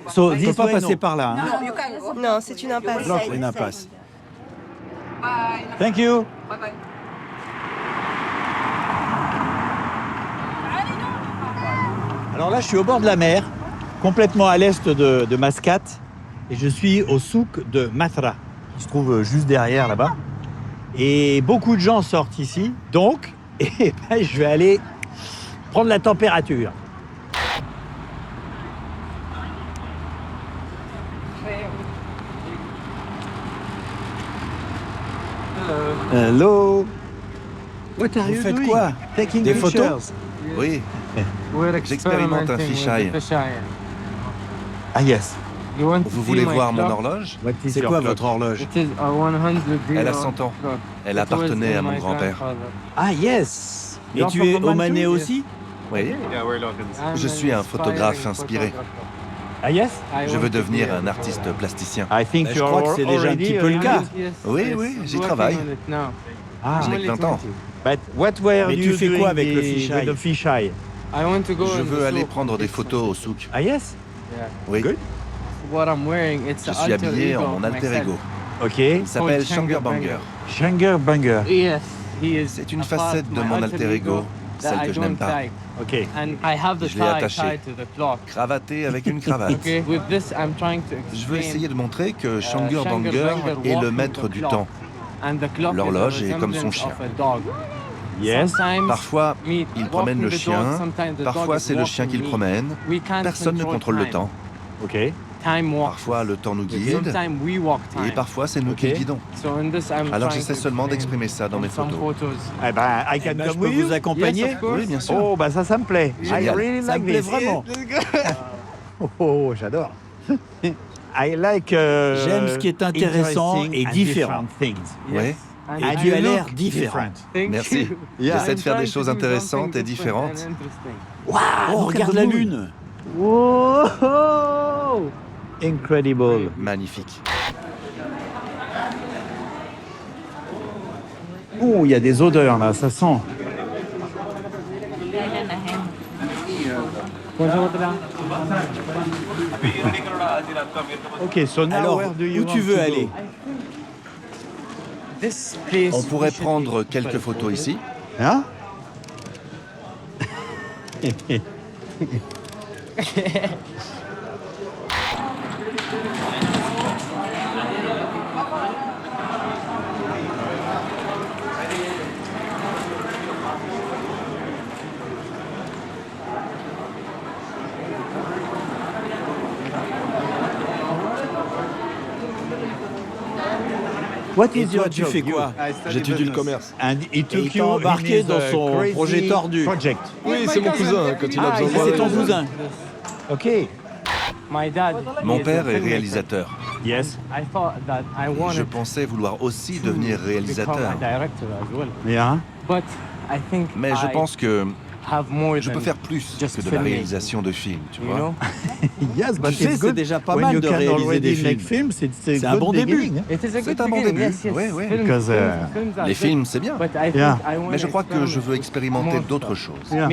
So, on ne peut pas passer par là. Hein. Non, c'est une impasse. Une impasse. Thank you. Alors là, je suis au bord de la mer, complètement à l'est de Mascate, et je suis au souk de Matra, qui se trouve juste derrière là-bas. Et beaucoup de gens sortent ici, donc je vais aller prendre la température. Hello. Vous faites quoi? Des photos? Oui. J'expérimente un fisheye. Ah yes. Vous voulez voir mon horloge? C'est quoi votre horloge? Elle a 100 ans. Elle appartenait à mon grand-père. Ah yes. Et tu es omanais aussi? Oui. Je suis un photographe inspiré. Ah yes? Je veux devenir un artiste plasticien. Je crois que c'est déjà un petit peu le cas. Oui, j'y travaille. Je n'ai que 20 ans. Mais tu fais quoi avec le fisheye? Je veux aller prendre des photos au souk. Ah yes? Oui. Je suis habillé en mon alter ego. Ok. Il s'appelle Shanger Banger. Shanger Banger. C'est une facette de mon alter ego, celle que je n'aime pas. Ok. Je l'ai attaché, cravaté avec une cravate. Je veux essayer de montrer que Shanger Banger est le maître du temps. L'horloge est comme son chien. Yes. Parfois, il promène le chien, parfois c'est le chien qui le promène. Personne ne contrôle le temps. Ok. Parfois, le temps nous guide, et parfois, c'est nous qui le guidons. Alors, j'essaie seulement d'exprimer ça dans mes photos. Eh ben, je peux vous accompagner? Oui, bien sûr. Oh, bah ça me plaît. Génial. Ça me plaît vraiment. Oh, j'adore. J'aime ce qui est intéressant et différent. Oui. Et tu as l'air différent. Merci. J'essaie de faire des choses intéressantes et différentes. Waouh, regarde la lune. Wow! Incredible. Magnifique. Oh, il y a des odeurs là, ça sent. Ok, so now alors, where do you où tu want veux to aller? On pourrait prendre quelques photos ici. Hein? Et toi, tu fais quoi? J'étudie le commerce. Et il t'a embarqué dans son projet tordu. Oui, c'est mon cousin quand il a besoin de moi. C'est ton cousin. OK. Mon père est réalisateur. Yes. Je pensais vouloir aussi devenir réalisateur. Yeah. Mais je pense que je peux faire plus que de la réalisation de films, tu vois. Yes, tu sais, c'est déjà pas mal de réaliser des films. C'est un bon début. C'est un bon début, oui, oui. Les films, c'est bien. Mais je crois que je veux expérimenter d'autres choses. La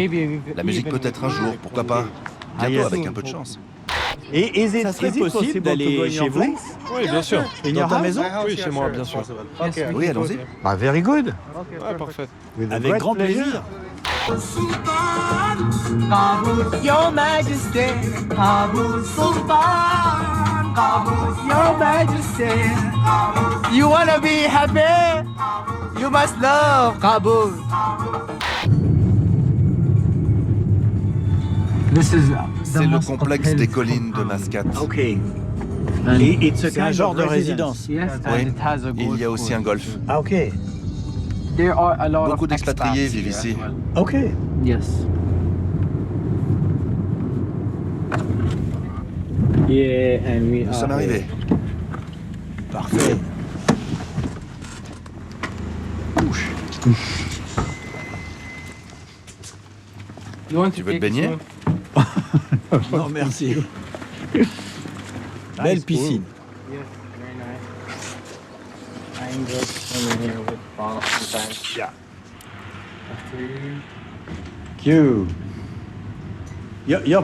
musique peut-être un jour, pourquoi pas. Bientôt avec un peu de chance. Et ça serait possible d'aller chez vous? Oui, bien sûr. Dans ta maison? Oui, chez moi, bien sûr. Oui, allons-y. Very good. Ouais, parfait. Avec grand plaisir. Your Majesty, Kabul Sultan, Kabul, Your Majesty. You wanna be happy? You must love Kabul. C'est le complexe des collines de Mascate. OK. Et c'est un genre de résidence. Oui, il y a aussi un golf. Ah, OK. Beaucoup d'expatriés vivent ici. OK. Yes. Nous sommes arrivés. Parfait. Tu veux te baigner? Non, merci. Belle piscine.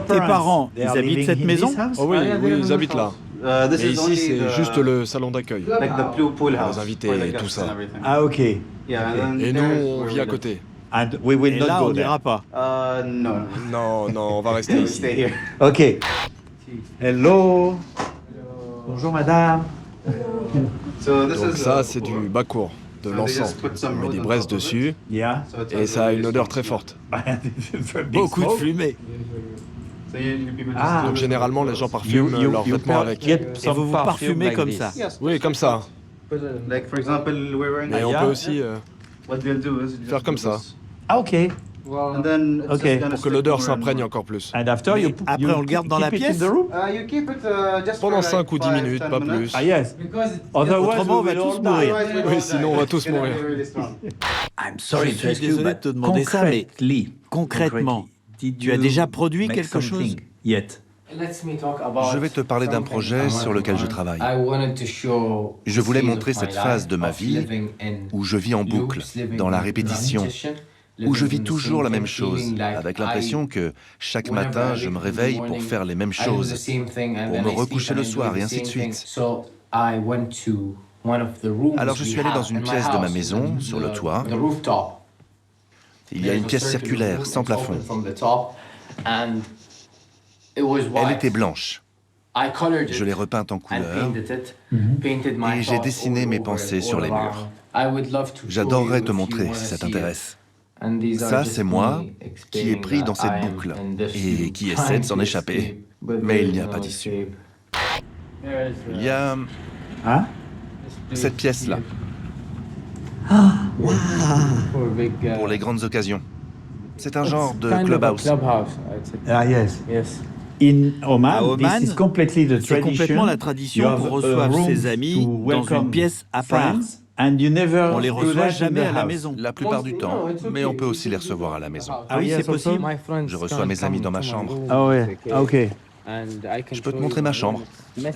Tes parents, ils habitent cette maison? Oh oui, ils habitent là. Et ici, c'est juste le salon d'accueil. Les invités et tout ça. Ah, OK. Et nous, on vit à côté. Et là, on n'ira pas. Non, on va rester ici. OK. Hello. Bonjour, madame. Donc ça, c'est du bakour, de l'encens. On met des braises dessus et ça a une odeur très forte. Beaucoup de fumée. Donc généralement, les gens parfument leurs vêtements avec. Et vous parfumez comme ça? Oui, comme ça. Et on peut aussi faire comme ça. Ah, OK. Pour que l'odeur s'imprègne encore plus. Après, on le garde dans la pièce? Pendant 5 ou 10 minutes, pas plus. Ah, yes. Autrement, on va tous mourir. Oui, sinon on va tous mourir. Je suis désolé de te demander ça, mais concrètement, tu as déjà produit quelque chose? Je vais te parler d'un projet sur lequel je travaille. Je voulais montrer cette phase de ma vie où je vis en boucle, dans la répétition, où je vis toujours la même chose, avec l'impression que chaque matin je me réveille pour faire les mêmes choses, pour me recoucher le soir et ainsi de suite. Alors je suis allé dans une pièce de ma maison, sur le toit. Il y a une pièce circulaire, sans plafond. Elle était blanche. Je l'ai repeinte en couleur et j'ai dessiné mes pensées sur les murs. J'adorerais te montrer si ça t'intéresse. Ça, c'est moi qui est pris dans cette boucle et qui essaie de s'en échapper. Mais il n'y a pas d'issue. Il y a cette pièce-là. Pour les grandes occasions. C'est un genre de clubhouse. Ah, yes. À Oman, c'est complètement la tradition qu'on reçoive ses amis dans une pièce à part. On ne les reçoit jamais à la maison. La plupart du temps, mais on peut aussi les recevoir à la maison. Ah oui, c'est possible. Je reçois mes amis dans ma chambre. Ah ouais, OK. Je peux te montrer ma chambre.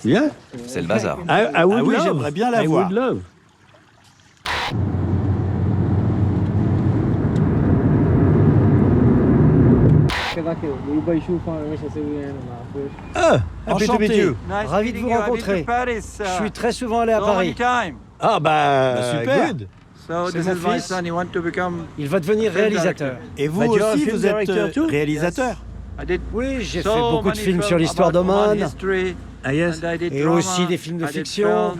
Yeah. C'est le bazar. Ah oui, j'aimerais bien la voir. Enchanté. Ravi de vous rencontrer. Je suis très souvent allé à Paris. Ah super. Good. C'est mon fils. Il va devenir réalisateur. Et vous aussi, vous êtes réalisateur? Oui, j'ai fait beaucoup de films sur l'histoire d'Oman. Ah yes. Et aussi des films de fiction.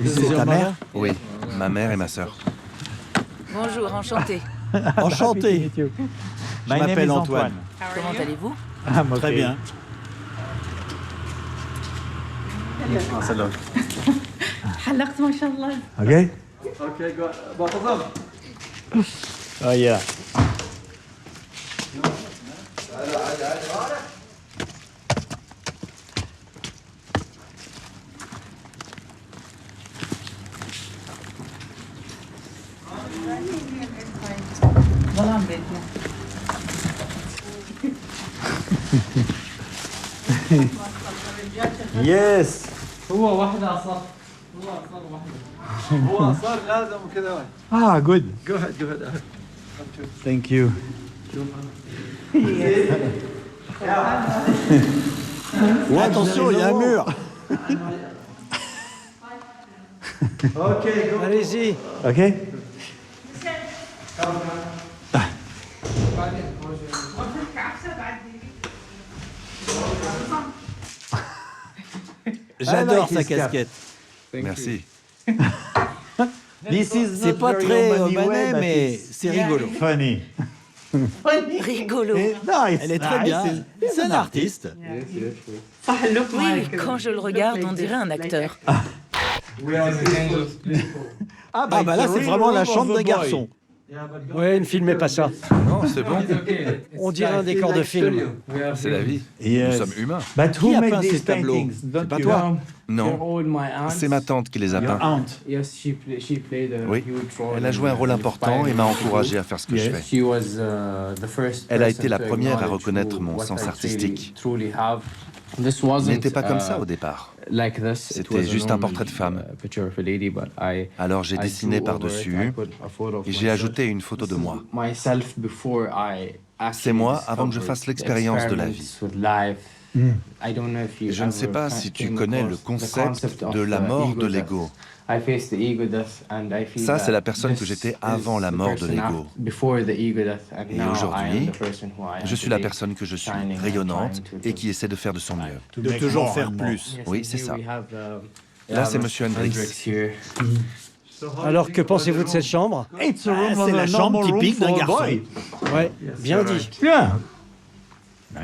C'est ta mère? Oui, ma mère et ma sœur. Bonjour, enchantée. Enchanté. Je m'appelle Antoine. Comment allez-vous? Très bien. حلقت ما شاء الله. Okay? Okay, go. Oh yeah. Yes. هو واحدة صار. هو صار لازم كذا. Ah, good. Go ahead. Thank you. Oh, attention, il y a un mur. Okay, go. Allez-y. Ok? J'adore sa casquette. Merci. C'est pas très omanais, mais c'est rigolo. Funny. Rigolo. Elle est très bien. C'est un artiste. Oui, quand je le regarde, on dirait un acteur. Ah bah là, c'est vraiment la chambre d'un garçon. Ouais, ne filmez pas ça. Non, c'est bon. On dirait un décor de film. C'est la vie. Yes. Nous sommes humains. But Qui who a made peint these ces tableaux? paintings? Don't C'est pas you toi? know? Non, c'est ma tante qui les a Your peints. aunt. Oui, elle a joué un rôle important et m'a encouragé à faire ce que je fais. Elle a été la première à reconnaître mon sens artistique. Il n'était pas comme ça au départ. C'était juste un portrait de femme. Alors j'ai dessiné par-dessus et j'ai ajouté une photo de moi. C'est moi avant que je fasse l'expérience de la vie. Je ne sais pas si tu connais le concept de la mort de l'ego. Ça, c'est la personne que j'étais avant la mort de l'ego. Et aujourd'hui, je suis la personne que je suis, rayonnante et qui essaie de faire de son mieux. De toujours faire plus. Oui, c'est ça. Là, c'est Monsieur Hendrix. Alors, que pensez-vous de cette chambre? C'est la chambre typique d'un garçon. Ouais, bien dit. Bien.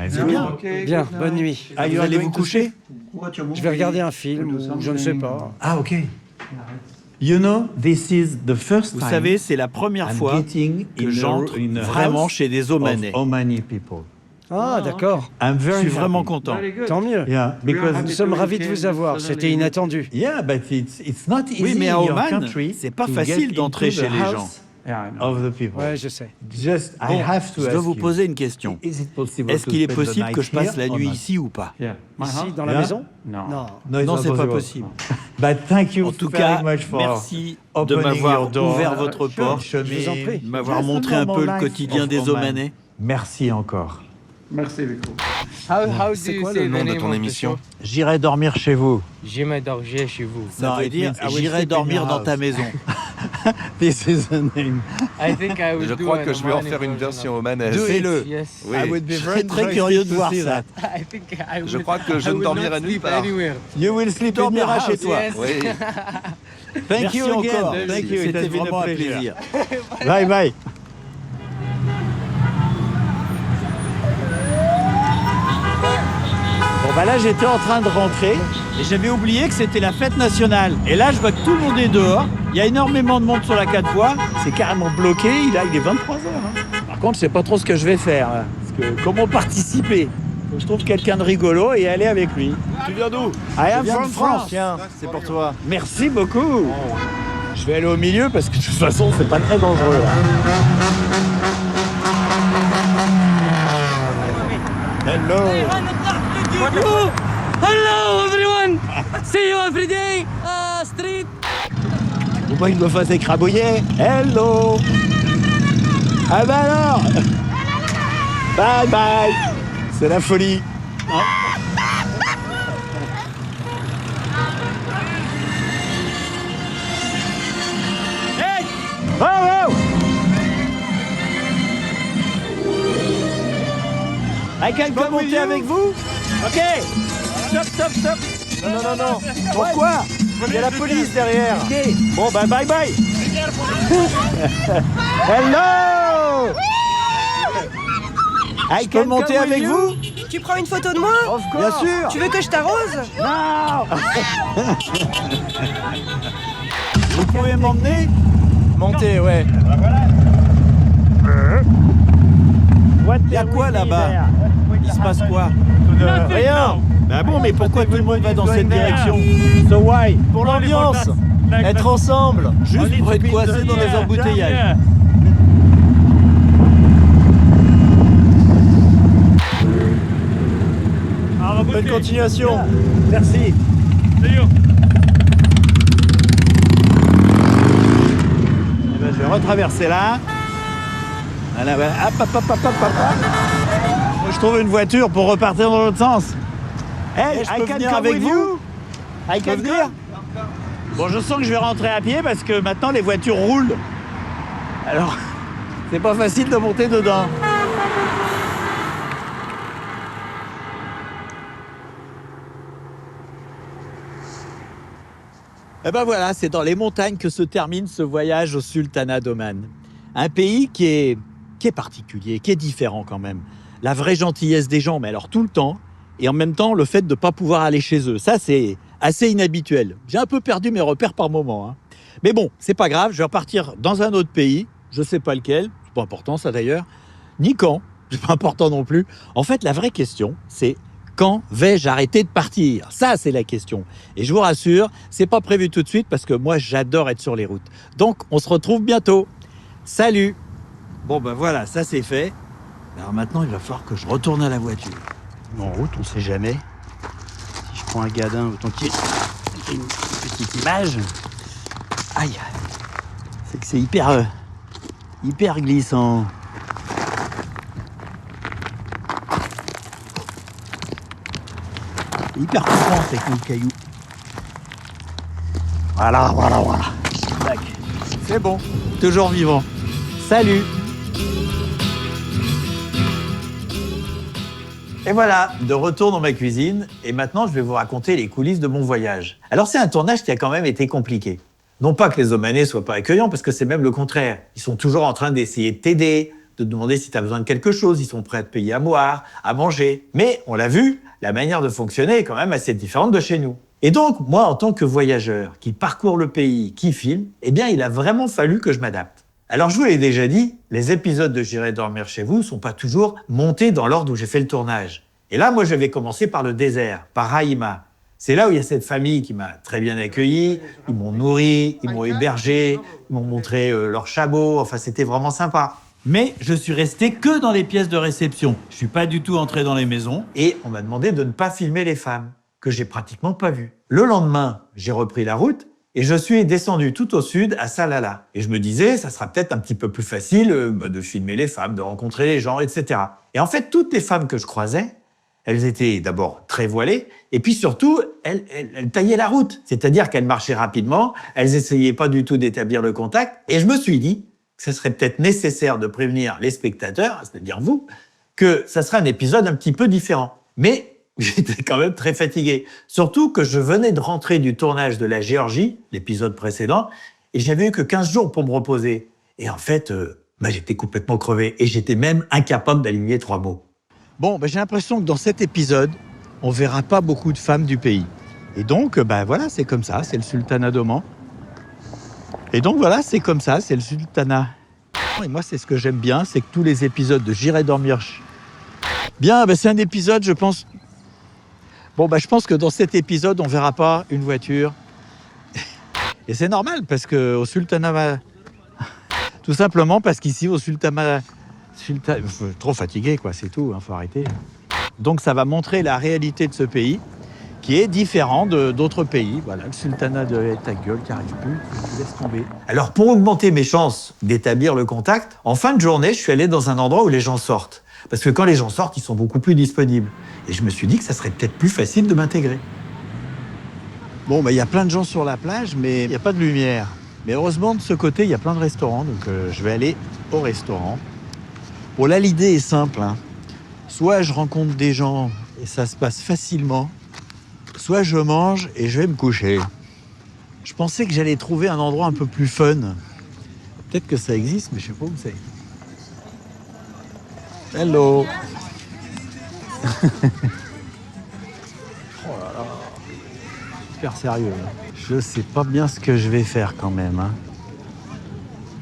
C'est bien. Bien, bonne nuit. Vous allez vous coucher? Je vais regarder un film ou je ne sais pas. Ah, ok. You know, this is the first time. Vous savez, c'est la première fois que j'entre vraiment chez des Omanais. Omani people. Ah, d'accord. Je suis vraiment content. Tant mieux. Yeah, because Nous sommes ravis de vous avoir. C'était inattendu. yeah, but it's not easy Oui, mais à in your Oman, country c'est pas to facile get d'entrer into chez the les house gens. Of the people. Ouais, je sais. Just, I have to Je dois ask vous you, poser une question. is it possible Est-ce to qu'il est spend the possible night que je passe here la or nuit not? ici ou pas? Ici, dans la Yeah? maison? No. Non. Non, c'est pas possible. But thank you En tout very cas, much for merci de opening m'avoir your door. ouvert votre porte, Show me Je vous en prie. de m'avoir just montré a un peu le normal life quotidien of des Oman. Omanais. Merci encore. Merci beaucoup. C'est quoi le nom de ton émission? J'irai dormir chez vous. J'irai dormir chez vous. Ça veut dire j'irai dormir dans ta maison. This is the name. Je crois que je vais en faire une version omanaise. Fais-le. Oui. Je serais très curieux de voir ça. Je crois que je ne dormirai nulle part. You will sleep Tu dormiras chez toi. Oui. Merci you again. encore. Thank you. It C'était has been a vraiment un pleasure. plaisir. Bye bye. Bon bah là j'étais en train de rentrer et j'avais oublié que c'était la fête nationale. Et là je vois que tout le monde est dehors, il y a énormément de monde sur la 4 voies, c'est carrément bloqué, il est 23h. Par contre je sais pas trop ce que je vais faire, là, parce que comment participer? Faut que je trouve quelqu'un de rigolo et aller avec lui. Tu viens d'où? I am from France. Tiens, c'est pour toi. Merci beaucoup. Je vais aller au milieu parce que de toute façon c'est pas très dangereux. Hello. Hello everyone! See you every day! Street! Faut pas qu'il me fasse écrabouiller. Hello. Ah bah alors. Bye bye. C'est la folie. Hey! Oh, oh! I can come monter avec vous? Ok. Stop. Non. Pourquoi? Il y a la police derrière. Ok. Bon, bah bye bye. Hello! Je peux monter avec vous? Tu prends une photo de moi? Bien sûr. Tu veux que je t'arrose? Non. Vous pouvez m'emmener? Monter, ouais. Il y a quoi là-bas? Il se passe quoi? Rien. Bah bon, mais pourquoi tout le monde va dans cette direction? So why? Pour l'ambiance. Être ensemble. Juste pour être coincé dans les embouteillages. Bonne continuation. Merci. Eh ben, je vais retraverser là. Voilà, voilà. Hop, hop, hop, hop, hop, hop. Moi, je trouve une voiture pour repartir dans l'autre sens. Hey, je peux venir avec vous? Je peux venir? Bon, je sens que je vais rentrer à pied parce que maintenant les voitures roulent. Alors, c'est pas facile de monter dedans. Et ben voilà, c'est dans les montagnes que se termine ce voyage au Sultanat d'Oman. Un pays qui est particulier, qui est différent quand même. La vraie gentillesse des gens, mais alors tout le temps, et en même temps le fait de ne pas pouvoir aller chez eux. Ça, c'est assez inhabituel. J'ai un peu perdu mes repères par moment, hein. Mais bon, c'est pas grave, je vais repartir dans un autre pays, je sais pas lequel, c'est pas important ça d'ailleurs, ni quand, c'est pas important non plus. En fait, la vraie question, c'est quand vais-je arrêter de partir? Ça, c'est la question. Et je vous rassure, c'est pas prévu tout de suite parce que moi, j'adore être sur les routes. Donc, on se retrouve bientôt. Salut! Bon, ben voilà, ça c'est fait. Alors maintenant, il va falloir que je retourne à la voiture. En route, on sait jamais. Si je prends un gadin, autant qu'il y ait une petite image. Aïe! C'est que c'est hyper glissant. Hyper coupant avec mon caillou. Voilà. Tac. C'est bon, toujours vivant. Salut! Et voilà, de retour dans ma cuisine. Et maintenant, je vais vous raconter les coulisses de mon voyage. Alors, c'est un tournage qui a quand même été compliqué. Non pas que les Omanais soient pas accueillants, parce que c'est même le contraire. Ils sont toujours en train d'essayer de t'aider, de te demander si tu as besoin de quelque chose. Ils sont prêts à te payer à boire, à manger. Mais, on l'a vu, la manière de fonctionner est quand même assez différente de chez nous. Et donc, moi, en tant que voyageur qui parcourt le pays, qui filme, eh bien, il a vraiment fallu que je m'adapte. Alors, je vous l'ai déjà dit, les épisodes de J'irai dormir chez vous sont pas toujours montés dans l'ordre où j'ai fait le tournage. Et là, moi, je vais commencer par le désert, par Haïma. C'est là où il y a cette famille qui m'a très bien accueilli. Ils m'ont nourri, ils m'ont hébergé, ils m'ont montré leur chameau. Enfin, c'était vraiment sympa. Mais je suis resté que dans les pièces de réception. Je suis pas du tout entré dans les maisons. Et on m'a demandé de ne pas filmer les femmes, que j'ai pratiquement pas vues. Le lendemain, j'ai repris la route et je suis descendu tout au sud, à Salalah. Et je me disais, ça sera peut-être un petit peu plus facile de filmer les femmes, de rencontrer les gens, etc. Et en fait, toutes les femmes que je croisais, elles étaient d'abord très voilées, et puis surtout, elles taillaient la route. C'est-à-dire qu'elles marchaient rapidement, elles essayaient pas du tout d'établir le contact. Et je me suis dit que ça serait peut-être nécessaire de prévenir les spectateurs, c'est-à-dire vous, que ça serait un épisode un petit peu différent. Mais j'étais quand même très fatigué. Surtout que je venais de rentrer du tournage de la Géorgie, l'épisode précédent, et j'avais eu que 15 jours pour me reposer. Et en fait, j'étais complètement crevé, et j'étais même incapable d'aligner 3 mots. Bon, j'ai l'impression que dans cet épisode, on verra pas beaucoup de femmes du pays. Et donc, voilà, c'est comme ça, c'est le sultanat d'Oman. Et donc voilà, c'est comme ça, c'est le sultanat. Et moi, c'est ce que j'aime bien, c'est que tous les épisodes de J'irai dormir... Bien, c'est un épisode, je pense... Bon, je pense que dans cet épisode, on verra pas une voiture. Et c'est normal, parce qu'au sultanat... Tout simplement parce qu'ici, au sultanat... Trop fatigué, quoi, c'est tout, faut arrêter. Donc ça va montrer la réalité de ce pays, qui est différent d'autres pays. Voilà, le sultanat de ta gueule, qui n'arrive plus, tu laisses tomber. Alors pour augmenter mes chances d'établir le contact, en fin de journée, je suis allé dans un endroit où les gens sortent. Parce que quand les gens sortent, ils sont beaucoup plus disponibles. Et je me suis dit que ça serait peut-être plus facile de m'intégrer. Bon, il y a plein de gens sur la plage, mais il n'y a pas de lumière. Mais heureusement, de ce côté, il y a plein de restaurants, donc je vais aller au restaurant. Bon, là, l'idée est simple, hein. Soit je rencontre des gens et ça se passe facilement, soit je mange et je vais me coucher. Je pensais que j'allais trouver un endroit un peu plus fun. Peut-être que ça existe, mais je sais pas où c'est. Hello. Oh là là. Super sérieux. Je sais pas bien ce que je vais faire quand même. Hein.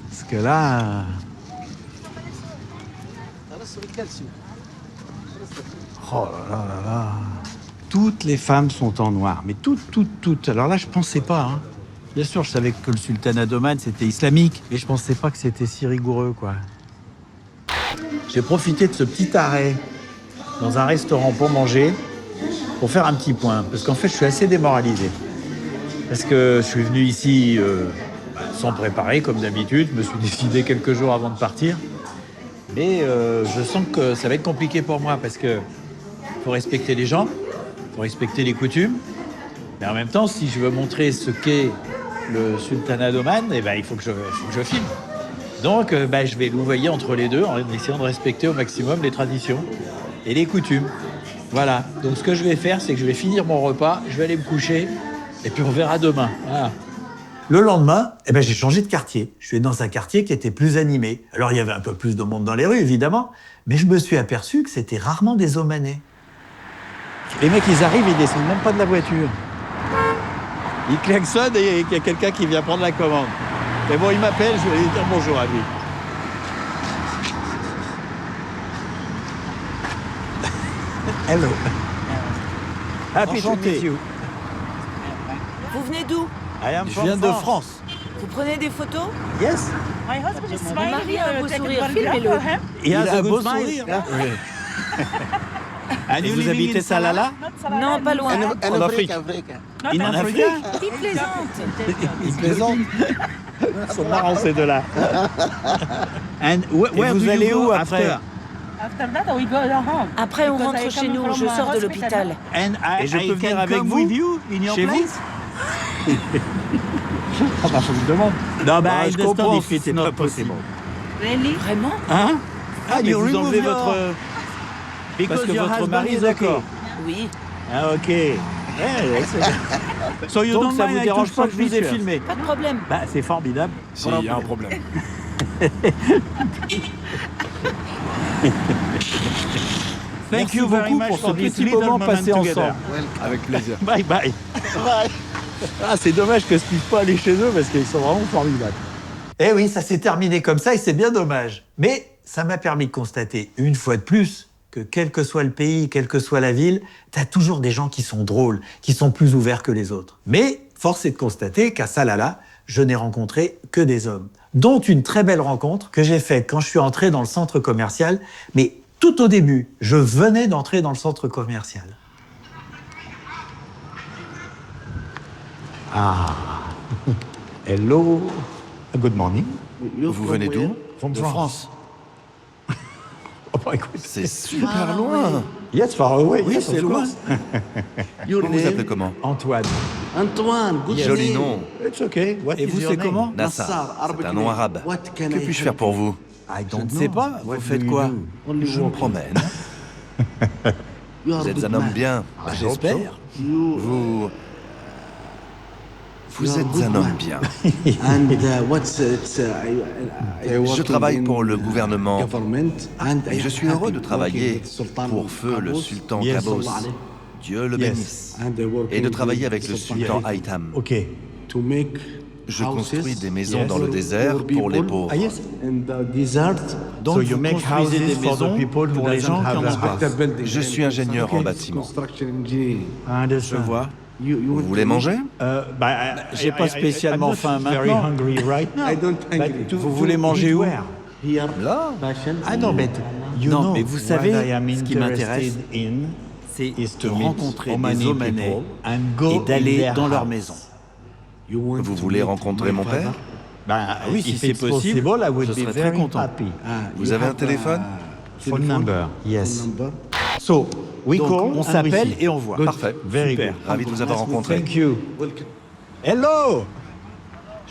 Parce que là... Oh là là là là. Toutes les femmes sont en noir. Mais toutes. Alors là, je pensais pas. Hein. Bien sûr, je savais que le sultanat d'Oman, c'était islamique. Mais je pensais pas que c'était si rigoureux, quoi. J'ai profité de ce petit arrêt dans un restaurant pour manger, pour faire un petit point. Parce qu'en fait, je suis assez démoralisé. Parce que je suis venu ici sans préparer, comme d'habitude. Je me suis décidé quelques jours avant de partir. Mais je sens que ça va être compliqué pour moi parce que faut respecter les gens, faut respecter les coutumes. Mais en même temps, si je veux montrer ce qu'est le sultanat d'Oman, eh ben, il faut que je filme. Donc, je vais louvoyer entre les deux en essayant de respecter au maximum les traditions et les coutumes. Voilà. Donc, ce que je vais faire, c'est que je vais finir mon repas, je vais aller me coucher et puis on verra demain. Voilà. Le lendemain, j'ai changé de quartier. Je suis dans un quartier qui était plus animé. Alors, il y avait un peu plus de monde dans les rues, évidemment, mais je me suis aperçu que c'était rarement des Omanais. Les mecs, ils arrivent, ils descendent même pas de la voiture. Ils klaxonnent et il y a quelqu'un qui vient prendre la commande. Mais bon, il m'appelle, je vais lui dire bonjour à lui. Hello. Happy to meet you. Vous venez d'où? Je viens de France. Vous prenez des photos? Yes. Mon mari a un beau sourire, filmez-le. Il a un beau sourire. Oui. Et vous habitez Salalah? Non, pas loin. En Afrique. En Afrique? Il plaisante. Il plaisante. Ils sont marrants ces deux-là. Et vous allez où après? Après, on rentre chez nous. Je sors de l'hôpital. Et je peux venir avec vous? Chez vous? Ah bah, faut que je demande. Non, bah, je comprends, c'est pas possible. Vraiment? Hein? Ah, mais vous enlevez votre... Parce que votre mari est d'accord. Oui. Ah, ok. Donc, ça vous dérange pas que je vous ai filmé? Pas de problème. Bah, c'est formidable. Si, il y a un problème. Thank you beaucoup pour ce petit moment passé ensemble. Avec plaisir. Bye bye. Ah, c'est dommage que je puisse pas aller chez eux parce qu'ils sont vraiment formidables. Eh oui, ça s'est terminé comme ça et c'est bien dommage. Mais ça m'a permis de constater une fois de plus que quel que soit le pays, quelle que soit la ville, t'as toujours des gens qui sont drôles, qui sont plus ouverts que les autres. Mais force est de constater qu'à Salalah, je n'ai rencontré que des hommes. Dont une très belle rencontre que j'ai faite quand je suis entré dans le centre commercial. Mais tout au début, je venais d'entrer dans le centre commercial. Ah, hello, good morning. Vous venez d'où? De France. Oh, bah, écoute, c'est super loin. Yes, far away. Oui, yes, c'est loin. Vous vous appelez comment? Antoine. Antoine, joli nom. It's okay. What Et vous, c'est comment? Nassar. C'est un nom arabe. Que puis-je faire pour vous? Je ne sais pas. Vous faites quoi? Je me promène. Vous êtes un homme bien. J'espère. Vous êtes un homme bien. Je travaille pour le gouvernement et je suis heureux de travailler pour feu le sultan Qaboos, Dieu le bénisse, et de travailler avec le sultan Haytham. Ok. Je construis des maisons dans le désert pour les pauvres. Ah, yes. Donc, vous construisez des maisons pour les gens qui en ont pas. Je suis ingénieur en bâtiment. Je vois. Vous voulez manger? J'ai pas spécialement faim maintenant. Vous voulez manger où? Là? Ah non, mais vous savez, ce qui m'intéresse, c'est de rencontrer des Omanais et d'aller dans leur maison. Vous voulez rencontrer mon père? Oui, si c'est possible, je serais très content. Vous avez un téléphone? Phone number, yes. So, on s'appelle et on voit. Parfait. Very good. Ravi de vous avoir rencontré. Thank you. Hello.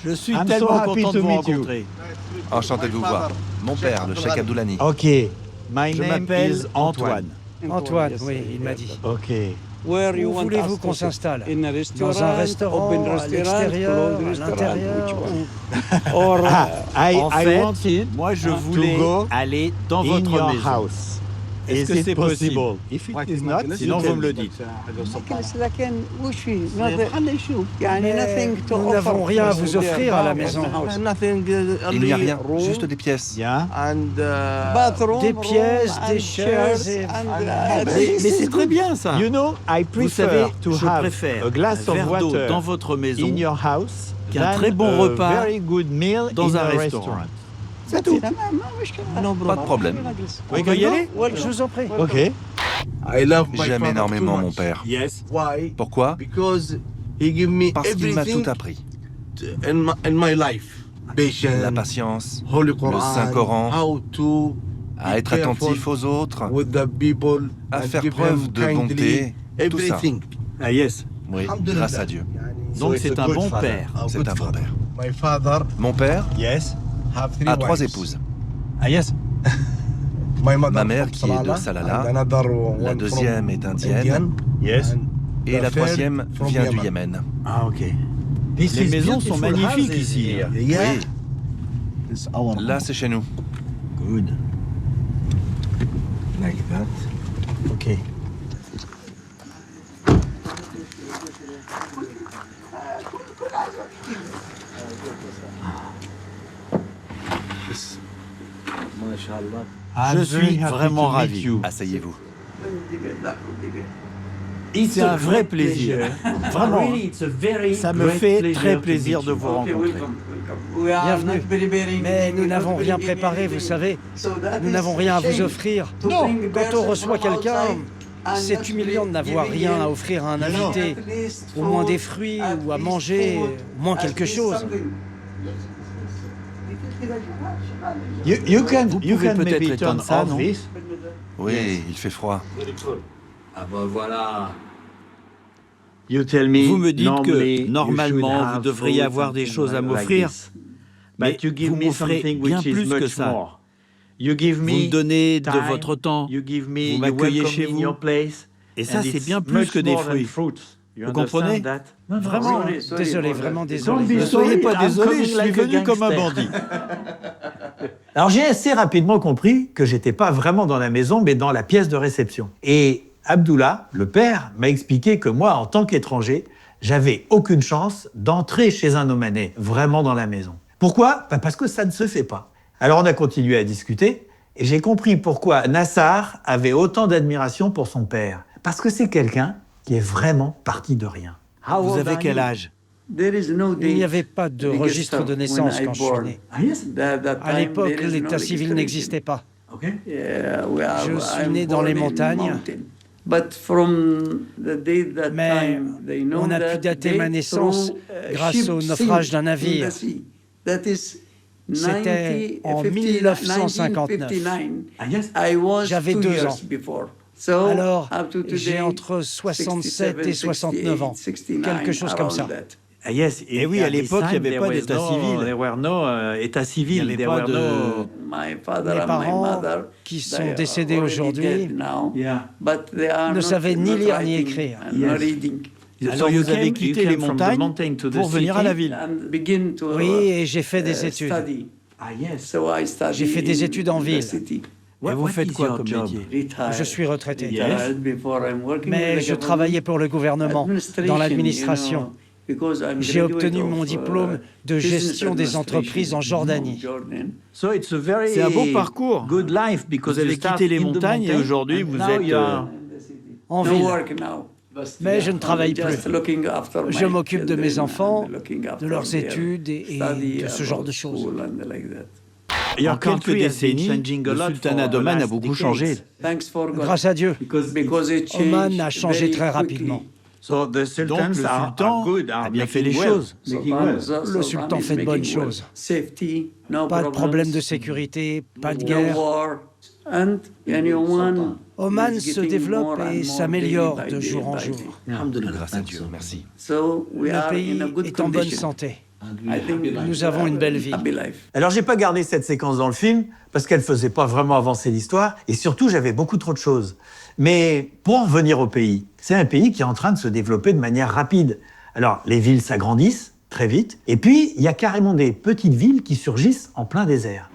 Je suis tellement content de vous rencontrer. Enchanté de vous voir. Mon père, le Cheikh Abdoulani. Ok. My name is Antoine. Antoine, oui, il m'a dit. Ok. Où voulez-vous qu'on s'installe? Dans un restaurant, à l'extérieur, à l'intérieur En fait, moi je voulais aller dans votre maison. Est-ce que c'est possible? Sinon vous me le dites. Nous n'avons rien à vous offrir à la maison. Il n'y a rien, juste des pièces. Des pièces, des chaises et... Mais c'est très bien ça. Vous savez, je préfère un verre d'eau dans votre maison qu'un très bon repas dans un restaurant. C'est tout. Pas de problème. On peut y aller? Je vous en prie. Ok. J'aime énormément mon père. Pourquoi? Parce qu'il m'a tout appris. La patience, le Saint-Coran, à être attentif aux autres, à faire preuve de bonté, tout ça. Ah yes. Oui, grâce à Dieu. Donc c'est un bon père. C'est un bon père. Mon père a 3 épouses. Ah yes. Ma mère qui est de Salalah, la deuxième est indienne, et la troisième vient du Yémen. Ah ok. Les maisons sont magnifiques ici. Oui. Là c'est chez nous. Good. Like that. Ok. Je suis vraiment ravi. Asseyez-vous. C'est un vrai plaisir. Vraiment. Ça me fait très plaisir de vous rencontrer. Bienvenue. Mais nous n'avons rien préparé, vous savez. Nous n'avons rien à vous offrir. Quand on reçoit quelqu'un, c'est humiliant de n'avoir rien à offrir à un invité. Au moins des fruits ou à manger, au moins quelque chose. Vous pouvez peut-être éteindre ça, non? Oui, il fait froid. Ah ben voilà. Vous me dites que normalement vous devriez avoir des choses à m'offrir, mais vous m'offrez bien plus que ça. Vous me donnez de votre temps, vous m'accueillez chez vous, et ça c'est bien plus que des fruits. Vous comprenez? Vraiment, désolé, vraiment désolé. Ne soyez pas désolé, je suis venu comme un bandit. Alors j'ai assez rapidement compris que j'étais pas vraiment dans la maison, mais dans la pièce de réception. Et Abdullah, le père, m'a expliqué que moi, en tant qu'étranger, j'avais aucune chance d'entrer chez un Omanais, vraiment dans la maison. Pourquoi? Parce que ça ne se fait pas. Alors on a continué à discuter, et j'ai compris pourquoi Nassar avait autant d'admiration pour son père. Parce que c'est quelqu'un qui est vraiment parti de rien. Vous avez quel âge? Il n'y avait pas de registre de naissance quand je suis né. À l'époque, l'état civil n'existait pas. Je suis né dans les montagnes. Mais on a pu dater ma naissance grâce au naufrage d'un navire. C'était en 1959. J'avais 2 ans. Alors, j'ai entre 67 et 69 ans, quelque chose comme ça. Ah yes, et oui, à l'époque, il n'y avait pas d'état civil. État civil. Il n'y avait pas de... Mes parents, qui sont décédés aujourd'hui, ne savaient ni lire ni écrire. Alors vous avez quitté les montagnes pour venir à la ville. Oui, et j'ai fait des études. J'ai fait des études en ville. Et vous faites quoi comme métier? Je suis retraité. Mais je travaillais pour le gouvernement, dans l'administration. J'ai obtenu mon diplôme de gestion des entreprises en Jordanie. C'est un beau parcours. Vous avez quitté les montagnes et aujourd'hui vous êtes en ville. Mais je ne travaille plus. Je m'occupe de mes enfants, de leurs études et de ce genre de choses. Il y a quelques décennies, le sultanat d'Oman a beaucoup changé. Grâce à Dieu. Oman a changé très rapidement. Donc le sultan a bien fait les choses. Le sultan fait de bonnes choses. Pas de problème de sécurité, pas de guerre. Oman se développe et s'améliore de jour en jour. Grâce à Dieu, merci. Le pays est en bonne santé. Nous avons une belle vie. Alors, j'ai pas gardé cette séquence dans le film parce qu'elle faisait pas vraiment avancer l'histoire et surtout, j'avais beaucoup trop de choses. Mais pour en revenir au pays, c'est un pays qui est en train de se développer de manière rapide. Alors, les villes s'agrandissent très vite et puis, il y a carrément des petites villes qui surgissent en plein désert.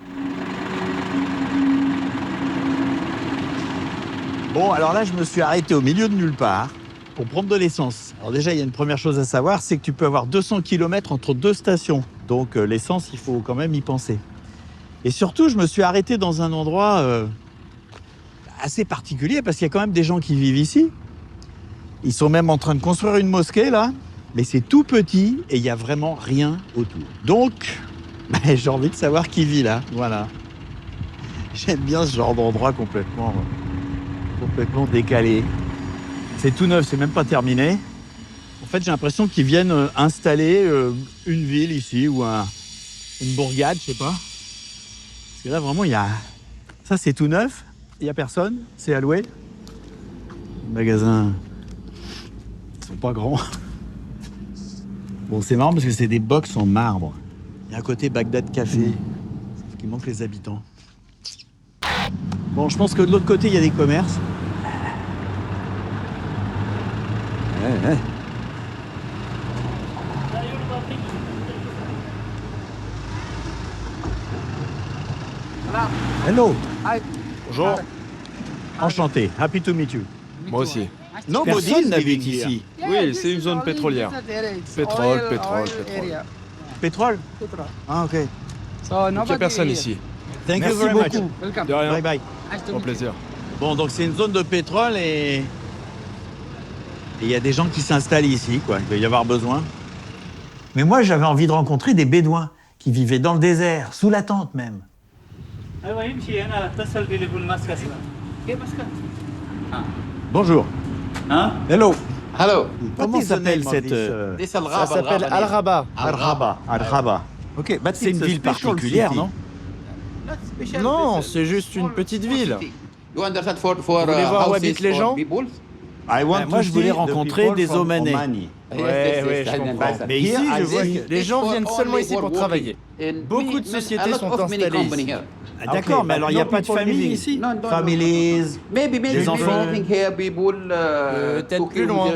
Bon, alors là, je me suis arrêté au milieu de nulle part pour prendre de l'essence. Alors déjà, il y a une première chose à savoir, c'est que tu peux avoir 200 km entre deux stations. Donc l'essence, il faut quand même y penser. Et surtout, je me suis arrêté dans un endroit assez particulier parce qu'il y a quand même des gens qui vivent ici. Ils sont même en train de construire une mosquée, là. Mais c'est tout petit et il n'y a vraiment rien autour. Donc, j'ai envie de savoir qui vit là. Voilà. J'aime bien ce genre d'endroit complètement décalé. C'est tout neuf, c'est même pas terminé. En fait, j'ai l'impression qu'ils viennent installer une ville ici ou une bourgade, je sais pas. Parce que là, vraiment, il y a... Ça, c'est tout neuf. Il n'y a personne. C'est à louer. Les magasins... Ils sont pas grands. Bon, c'est marrant parce que c'est des box en marbre. Il y a un côté Bagdad Café. Sauf qu'il manque les habitants. Bon, je pense que de l'autre côté, il y a des commerces. Ouais. Hello. Bonjour. Enchanté. Happy to meet you. Moi aussi. Personne n'habite ici. Oui, c'est une zone pétrolière. Pétrole. Pétrole? Ah, ok. Il n'y a personne ici. Thank you Merci very beaucoup. much. De rien. Bye bye. Au plaisir. Bon, donc c'est une zone de pétrole et il y a des gens qui s'installent ici, quoi. Il va y avoir besoin. Mais moi, j'avais envie de rencontrer des Bédouins qui vivaient dans le désert, sous la tente même. Bonjour. Hein? Hello. Hello. Comment s'appelle cette... Ça s'appelle Al-Rabat. Al-Rabat. Ok, c'est une ville particulière, non? Non, c'est juste une petite ville. You understand Vous voulez voir où habitent les gens? Moi, je voulais rencontrer des Omanais. Ouais, je comprends. Mais ici, je vois que les gens viennent seulement ici pour travailler. Beaucoup de sociétés sont installées ici. Ah, d'accord, mais alors il n'y a pas de famille ici? Families, des enfants? Peut-être plus loin.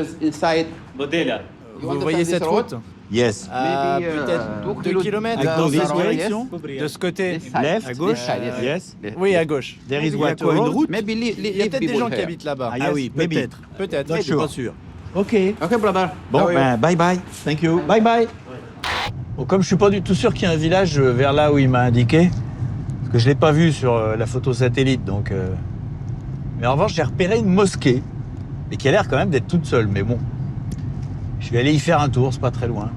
Vous voyez cette route? Yes. Peut-être 2 km. Dans cette direction? De ce côté. Left? À gauche? Yes. Oui, à gauche. There is Il y a what, quoi, une road? route? Il y a peut-être des gens qui habitent là-bas. Ah oui, peut-être. Peut-être, Je suis pas sûr. Ok. Okay, brother. Bon, ben, bye bye. Thank you. Bye bye. Bon, comme je suis pas du tout sûr qu'il y ait un village vers là où il m'a indiqué, parce que je l'ai pas vu sur la photo satellite, donc. Mais en revanche, j'ai repéré une mosquée, mais qui a l'air quand même d'être toute seule. Mais bon, je vais aller y faire un tour, c'est pas très loin.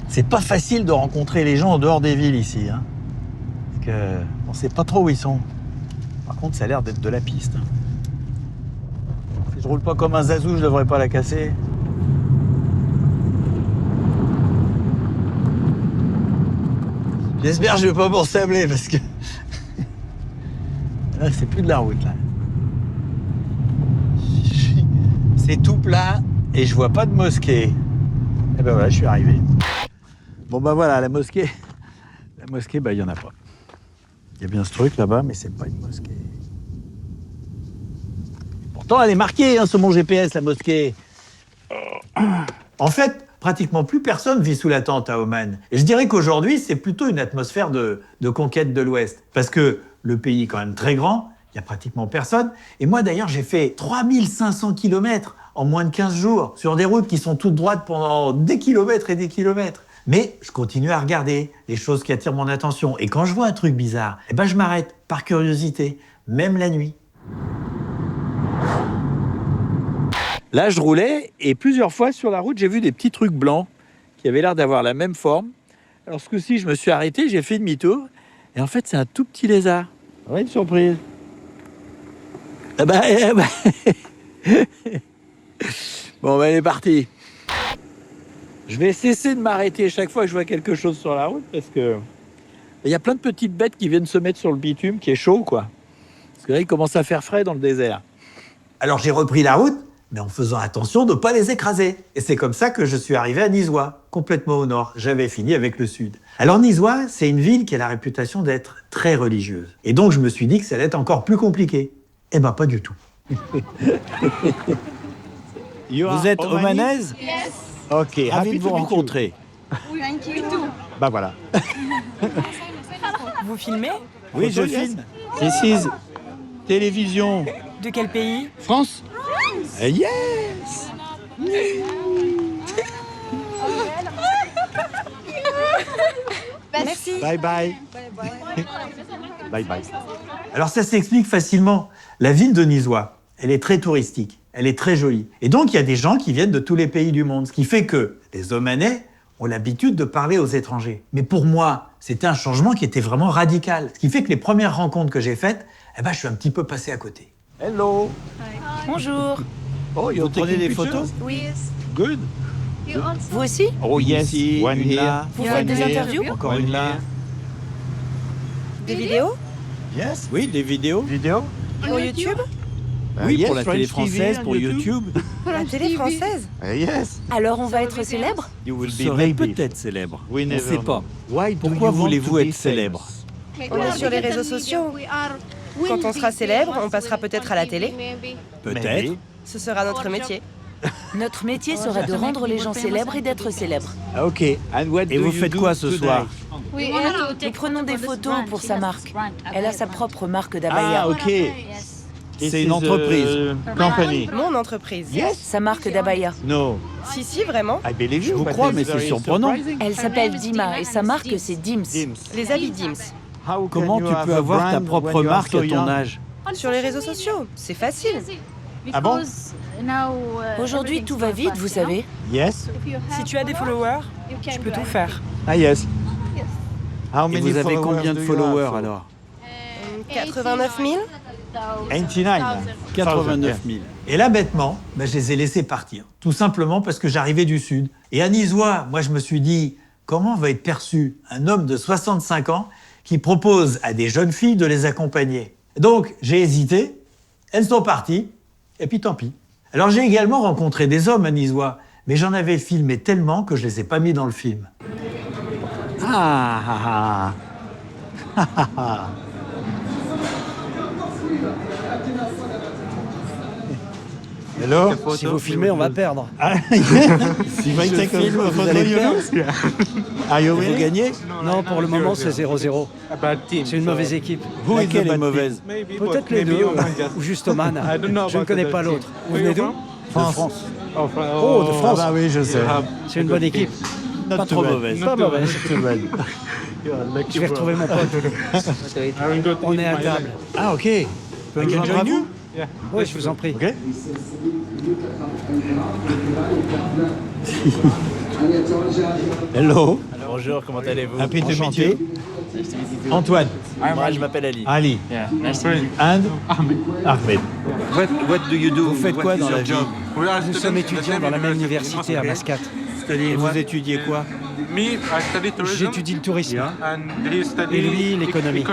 C'est pas facile de rencontrer les gens en dehors des villes ici, hein, parce que on sait pas trop où ils sont. Par contre, ça a l'air d'être de la piste. Hein. Si je roule pas comme un zazou, je devrais pas la casser. J'espère que je vais pas m'ensabler parce que là, c'est plus de la route là. C'est tout plat et je vois pas de mosquée. Et ben voilà, je suis arrivé. Bon ben voilà, la mosquée, ben il y en a pas. Il y a bien ce truc là-bas, mais c'est pas une mosquée. Pourtant, elle est marquée hein, sur mon GPS, la mosquée. En fait, pratiquement plus personne vit sous la tente à Oman. Et je dirais qu'aujourd'hui, c'est plutôt une atmosphère de conquête de l'Ouest. Parce que le pays est quand même très grand, il n'y a pratiquement personne. Et moi, d'ailleurs, j'ai fait 3500 km en moins de 15 jours, sur des routes qui sont toutes droites pendant des kilomètres et des kilomètres. Mais je continue à regarder les choses qui attirent mon attention. Et quand je vois un truc bizarre, eh ben je m'arrête, par curiosité, même la nuit. Là, je roulais et plusieurs fois sur la route, j'ai vu des petits trucs blancs qui avaient l'air d'avoir la même forme. Alors ce coup-ci, je me suis arrêté, j'ai fait demi-tour et en fait, c'est un tout petit lézard. Ouais, une surprise. Bon, elle est partie. Je vais cesser de m'arrêter chaque fois que je vois quelque chose sur la route parce que il y a plein de petites bêtes qui viennent se mettre sur le bitume qui est chaud, quoi. Parce que là, il commence à faire frais dans le désert. Alors j'ai repris la route, mais en faisant attention de ne pas les écraser. Et c'est comme ça que je suis arrivé à Nizois, complètement au nord. J'avais fini avec le sud. Alors Nizois, c'est une ville qui a la réputation d'être très religieuse. Et donc je me suis dit que ça allait être encore plus compliqué. Eh ben pas du tout. Vous êtes omanaise? Yes. Ok, ravi de vous rencontrer. Thank you. Bah voilà. Vous filmez? Oui, je filme. This is télévision. De quel pays? France. Yes. Merci. Bye bye. Bye bye. Alors ça s'explique facilement. La ville de Nizois, elle est très touristique, elle est très jolie. Et donc il y a des gens qui viennent de tous les pays du monde, ce qui fait que les Omanais ont l'habitude de parler aux étrangers. Mais pour moi, c'était un changement qui était vraiment radical. Ce qui fait que les premières rencontres que j'ai faites, eh ben, je suis un petit peu passé à côté. Hello. Bonjour. Oh, vous prenez des photos? Oui. Good. Vous aussi? Oh yes. One here. Vous faites des interviews? Encore une là. Des vidéos? Yes. Oui, des vidéos. Vidéos? Pour YouTube? Oui, Yes, pour la French télé TV française, on pour YouTube. La télé française? Yes. Alors on va être célèbre? Vous serez peut-être célèbre. On ne sait pas. Pourquoi voulez-vous être célèbre? On est sur les réseaux sociaux. Quand on sera célèbre, on passera peut-être à la télé. Peut-être. Ce sera notre métier. Notre métier sera de rendre les gens célèbres et d'être célèbres. Ok. Et vous faites quoi ce soir? Nous prenons des photos pour sa marque. Elle a sa propre marque d'abaya. Ah, ok. C'est une entreprise. Compagnie. Mon entreprise. Sa marque d'abaya. No. Si, vraiment. Je vous crois, mais c'est surprenant. Elle s'appelle Dima et sa marque c'est Dims. Les habits Dims. Comment tu peux avoir ta propre marque à ton âge? Sur les réseaux sociaux, c'est facile. Ah bon? Aujourd'hui tout va vite, vous savez. Yes. Si tu as des followers, tu peux tout faire. Ah yes. Et vous avez combien de followers alors? 89 000. 89 000. Et là, bêtement, je les ai laissés partir. Tout simplement parce que j'arrivais du Sud. Et à Nizois, moi, je me suis dit, comment va être perçu un homme de 65 ans qui propose à des jeunes filles de les accompagner? Donc, j'ai hésité, elles sont parties, et puis tant pis. Alors, j'ai également rencontré des hommes à Nizois, mais j'en avais filmé tellement que je les ai pas mis dans le film. Hello? Si vous filmez, on va perdre. Si je filme, vous allez perdre. Vous gagnez? Non, pour le moment, c'est 0-0. C'est une mauvaise équipe. Laquelle est mauvaise? Peut-être les deux, ou juste Oman. Je ne connais pas l'autre. Vous venez d'où? France. Oh, de France. Ah bah oui, je sais. C'est une bonne équipe. Pas trop mauvaise. Pas mauvaise. Je vais retrouver mon pote. On est à table. Ah, ok. Peut me joindre à vous? Oui, je vous en prie. Ok. Hello. Bonjour, comment allez-vous? Happy to meet you. Antoine. Moi, je m'appelle Ali. Ali. And Ahmed. What do you do? Vous faites quoi dans la vie? Nous sommes étudiants dans la même université à Mascate. Et vous étudiez quoi? J'étudie le tourisme. Et lui, l'économie.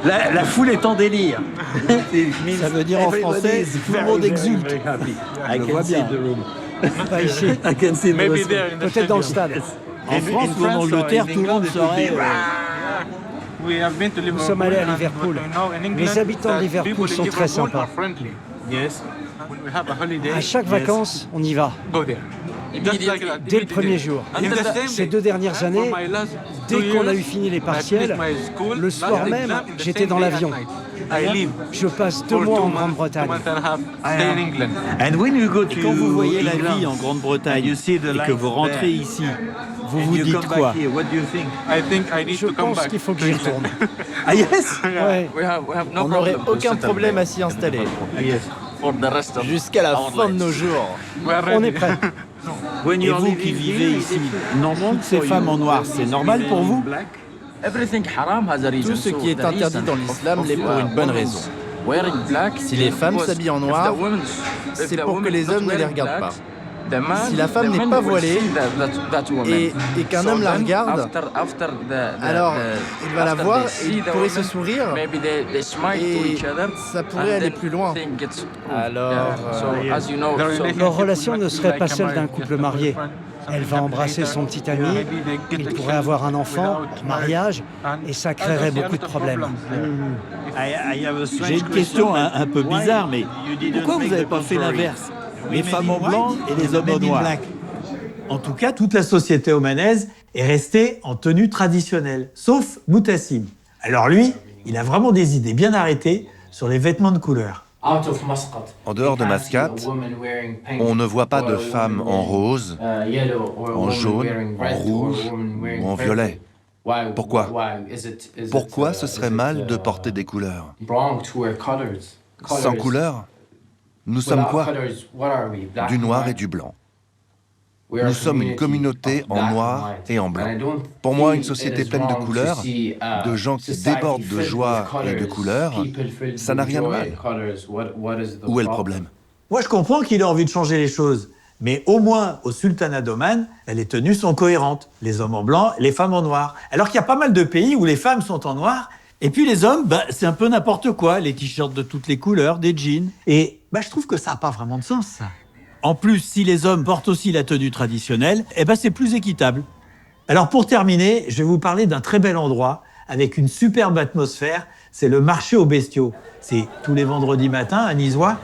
La foule est en délire. Ça veut dire en français, tout le monde exulte. Je vois bien. Pas ici. Peut-être dans le stade. En France ou en Angleterre, tout le monde serait... Nous sommes allés à Liverpool. Les habitants de Liverpool sont très sympas. À chaque vacances, on y va. Dès le premier jour. Ces 2 dernières années, dès qu'on a eu fini les partiels, le soir même, j'étais dans l'avion. Je passe 2 mois en Grande-Bretagne. Et quand vous voyez la vie en Grande-Bretagne et que vous rentrez ici, vous vous dites quoi? Je pense qu'il faut que j'y retourne. Ah yes? Ouais. On n'aurait aucun problème à s'y installer. Jusqu'à la fin de nos jours. On est prêts. Et vous qui vivez ici, toutes ces femmes en noir, c'est normal pour vous? Tout ce qui est interdit dans l'islam l'est pour une bonne raison. Si les femmes s'habillent en noir, c'est pour que les hommes ne les regardent pas. Si la femme n'est pas voilée et qu'un homme la regarde, alors il va la voir et il pourrait se sourire et ça pourrait aller plus loin. Alors, leur relation ne serait pas celle d'un couple marié. Elle va embrasser son petit ami, il pourrait avoir un enfant en mariage et ça créerait beaucoup de problèmes. J'ai une question un peu bizarre, mais pourquoi vous n'avez pas fait l'inverse? Les femmes en blanc et les hommes en noir. En tout cas, toute la société omanaise est restée en tenue traditionnelle, sauf Moutassim. Alors lui, il a vraiment des idées bien arrêtées sur les vêtements de couleur. En dehors de Mascate, on ne voit pas de femmes en rose, en jaune, en rouge ou en violet. Pourquoi? Pourquoi ce serait mal de porter des couleurs? Sans couleur, nous sommes quoi? Du noir et du blanc. Nous sommes une communauté en noir et en blanc. Pour moi, une société pleine de couleurs, de gens qui débordent de joie et de couleurs, ça n'a rien de mal. Où est le problème? Moi, je comprends qu'il ait envie de changer les choses, mais au moins, au sultanat d'Oman, les tenues sont cohérentes. Les hommes en blanc, les femmes en noir. Alors qu'il y a pas mal de pays où les femmes sont en noir, et puis les hommes, c'est un peu n'importe quoi, les t-shirts de toutes les couleurs, des jeans. Et je trouve que ça n'a pas vraiment de sens, ça. En plus, si les hommes portent aussi la tenue traditionnelle, c'est plus équitable. Alors pour terminer, je vais vous parler d'un très bel endroit, avec une superbe atmosphère, c'est le marché aux bestiaux. C'est tous les vendredis matins à Nizois,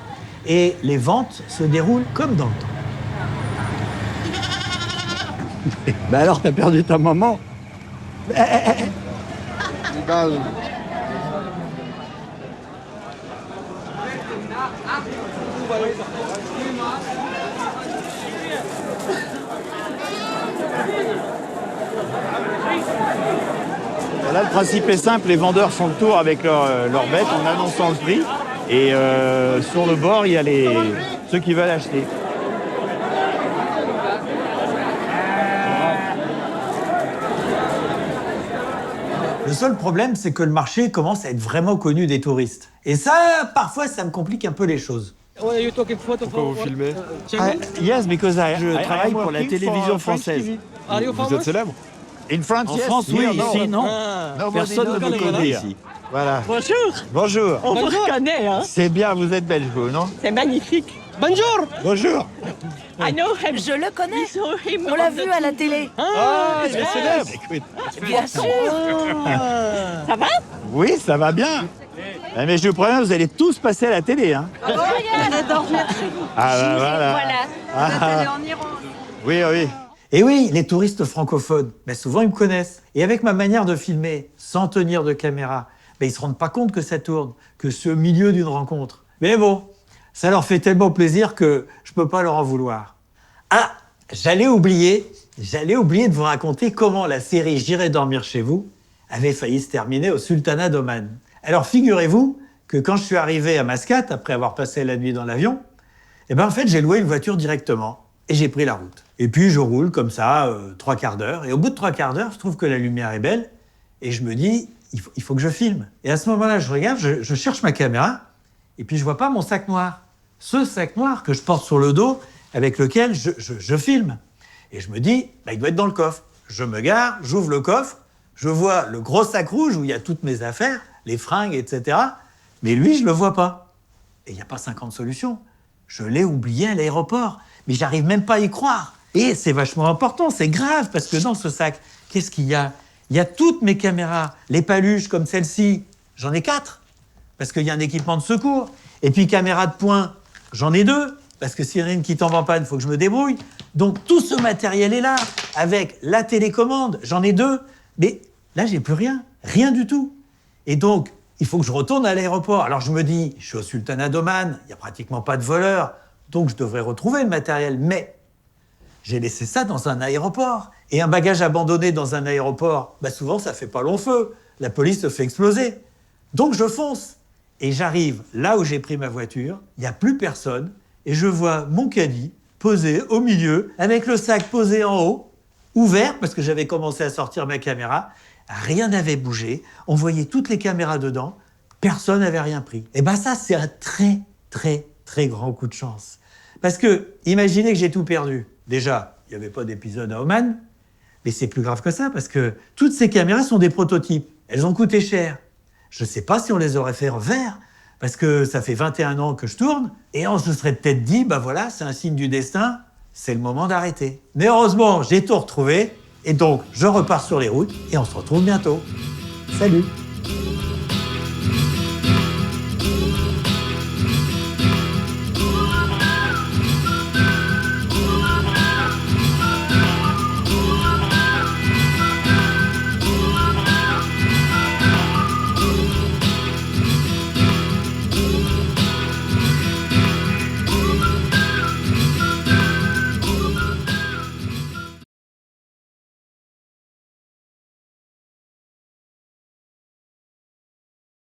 et les ventes se déroulent comme dans le temps. Alors, t'as perdu ta maman? Là, le principe est simple, les vendeurs font le tour avec leurs bêtes en annonçant le prix. Et sur le bord, il y a ceux qui veulent acheter. Le seul problème, c'est que le marché commence à être vraiment connu des touristes. Et ça, parfois, ça me complique un peu les choses. Pourquoi vous filmez? Yes, because je travaille pour la télévision française. Vous êtes célèbre? En France, oui, ici, non. Personne ne me connaît ici. Voilà. Bonjour. Bonjour. On vous reconnaît, hein? C'est bien, vous êtes belge, vous, non? C'est magnifique. Bonjour. Bonjour. I know him. Je le connais. On l'a vu à la télé. Ah, il est célèbre. Bien sûr. Ça va? Oui, ça va bien. Mais je vous préviens, vous allez tous passer à la télé, hein? Oh, regarde, on va dormir chez vous. Ah, voilà. Vous êtes allé en Iran. Oui, oui. Et oui, les touristes francophones, souvent ils me connaissent. Et avec ma manière de filmer, sans tenir de caméra, ils ne se rendent pas compte que ça tourne, que c'est au milieu d'une rencontre. Mais bon, ça leur fait tellement plaisir que je ne peux pas leur en vouloir. Ah, j'allais oublier de vous raconter comment la série J'irai dormir chez vous avait failli se terminer au sultanat d'Oman. Alors figurez-vous que quand je suis arrivé à Mascate, après avoir passé la nuit dans l'avion, en fait j'ai loué une voiture directement et j'ai pris la route. Et puis je roule comme ça, 3 quarts d'heure. Et au bout de 3 quarts d'heure, je trouve que la lumière est belle. Et je me dis, il faut que je filme. Et à ce moment-là, je regarde, je cherche ma caméra. Et puis je vois pas mon sac noir. Ce sac noir que je porte sur le dos, avec lequel je filme. Et je me dis, il doit être dans le coffre. Je me gare, j'ouvre le coffre. Je vois le gros sac rouge où il y a toutes mes affaires, les fringues, etc. Mais lui, je le vois pas. Et il n'y a pas 50 solutions. Je l'ai oublié à l'aéroport. Mais j'arrive même pas à y croire. Et c'est vachement important, c'est grave, parce que dans ce sac, qu'est-ce qu'il y a? Il y a toutes mes caméras, les paluches comme celle-ci, j'en ai 4, parce qu'il y a un équipement de secours. Et puis caméra de point, j'en ai 2, parce que s'il y en a une qui tombe en panne, il faut que je me débrouille. Donc tout ce matériel est là, avec la télécommande, j'en ai 2. Mais là, j'ai plus rien du tout. Et donc, il faut que je retourne à l'aéroport. Alors je me dis, je suis au sultanat d'Oman, il n'y a pratiquement pas de voleurs, donc je devrais retrouver le matériel, mais j'ai laissé ça dans un aéroport. Et un bagage abandonné dans un aéroport, souvent ça fait pas long feu. La police se fait exploser. Donc je fonce. Et j'arrive là où j'ai pris ma voiture, il n'y a plus personne, et je vois mon caddie posé au milieu, avec le sac posé en haut, ouvert, parce que j'avais commencé à sortir ma caméra. Rien n'avait bougé, on voyait toutes les caméras dedans, personne n'avait rien pris. Et ça, c'est un très, très, très grand coup de chance. Parce que, imaginez que j'ai tout perdu. Déjà, il n'y avait pas d'épisode à Oman, mais c'est plus grave que ça, parce que toutes ces caméras sont des prototypes. Elles ont coûté cher. Je ne sais pas si on les aurait fait refaire, parce que ça fait 21 ans que je tourne, et on se serait peut-être dit, bah voilà, c'est un signe du destin, c'est le moment d'arrêter. Mais heureusement, j'ai tout retrouvé, et donc je repars sur les routes, et on se retrouve bientôt. Salut!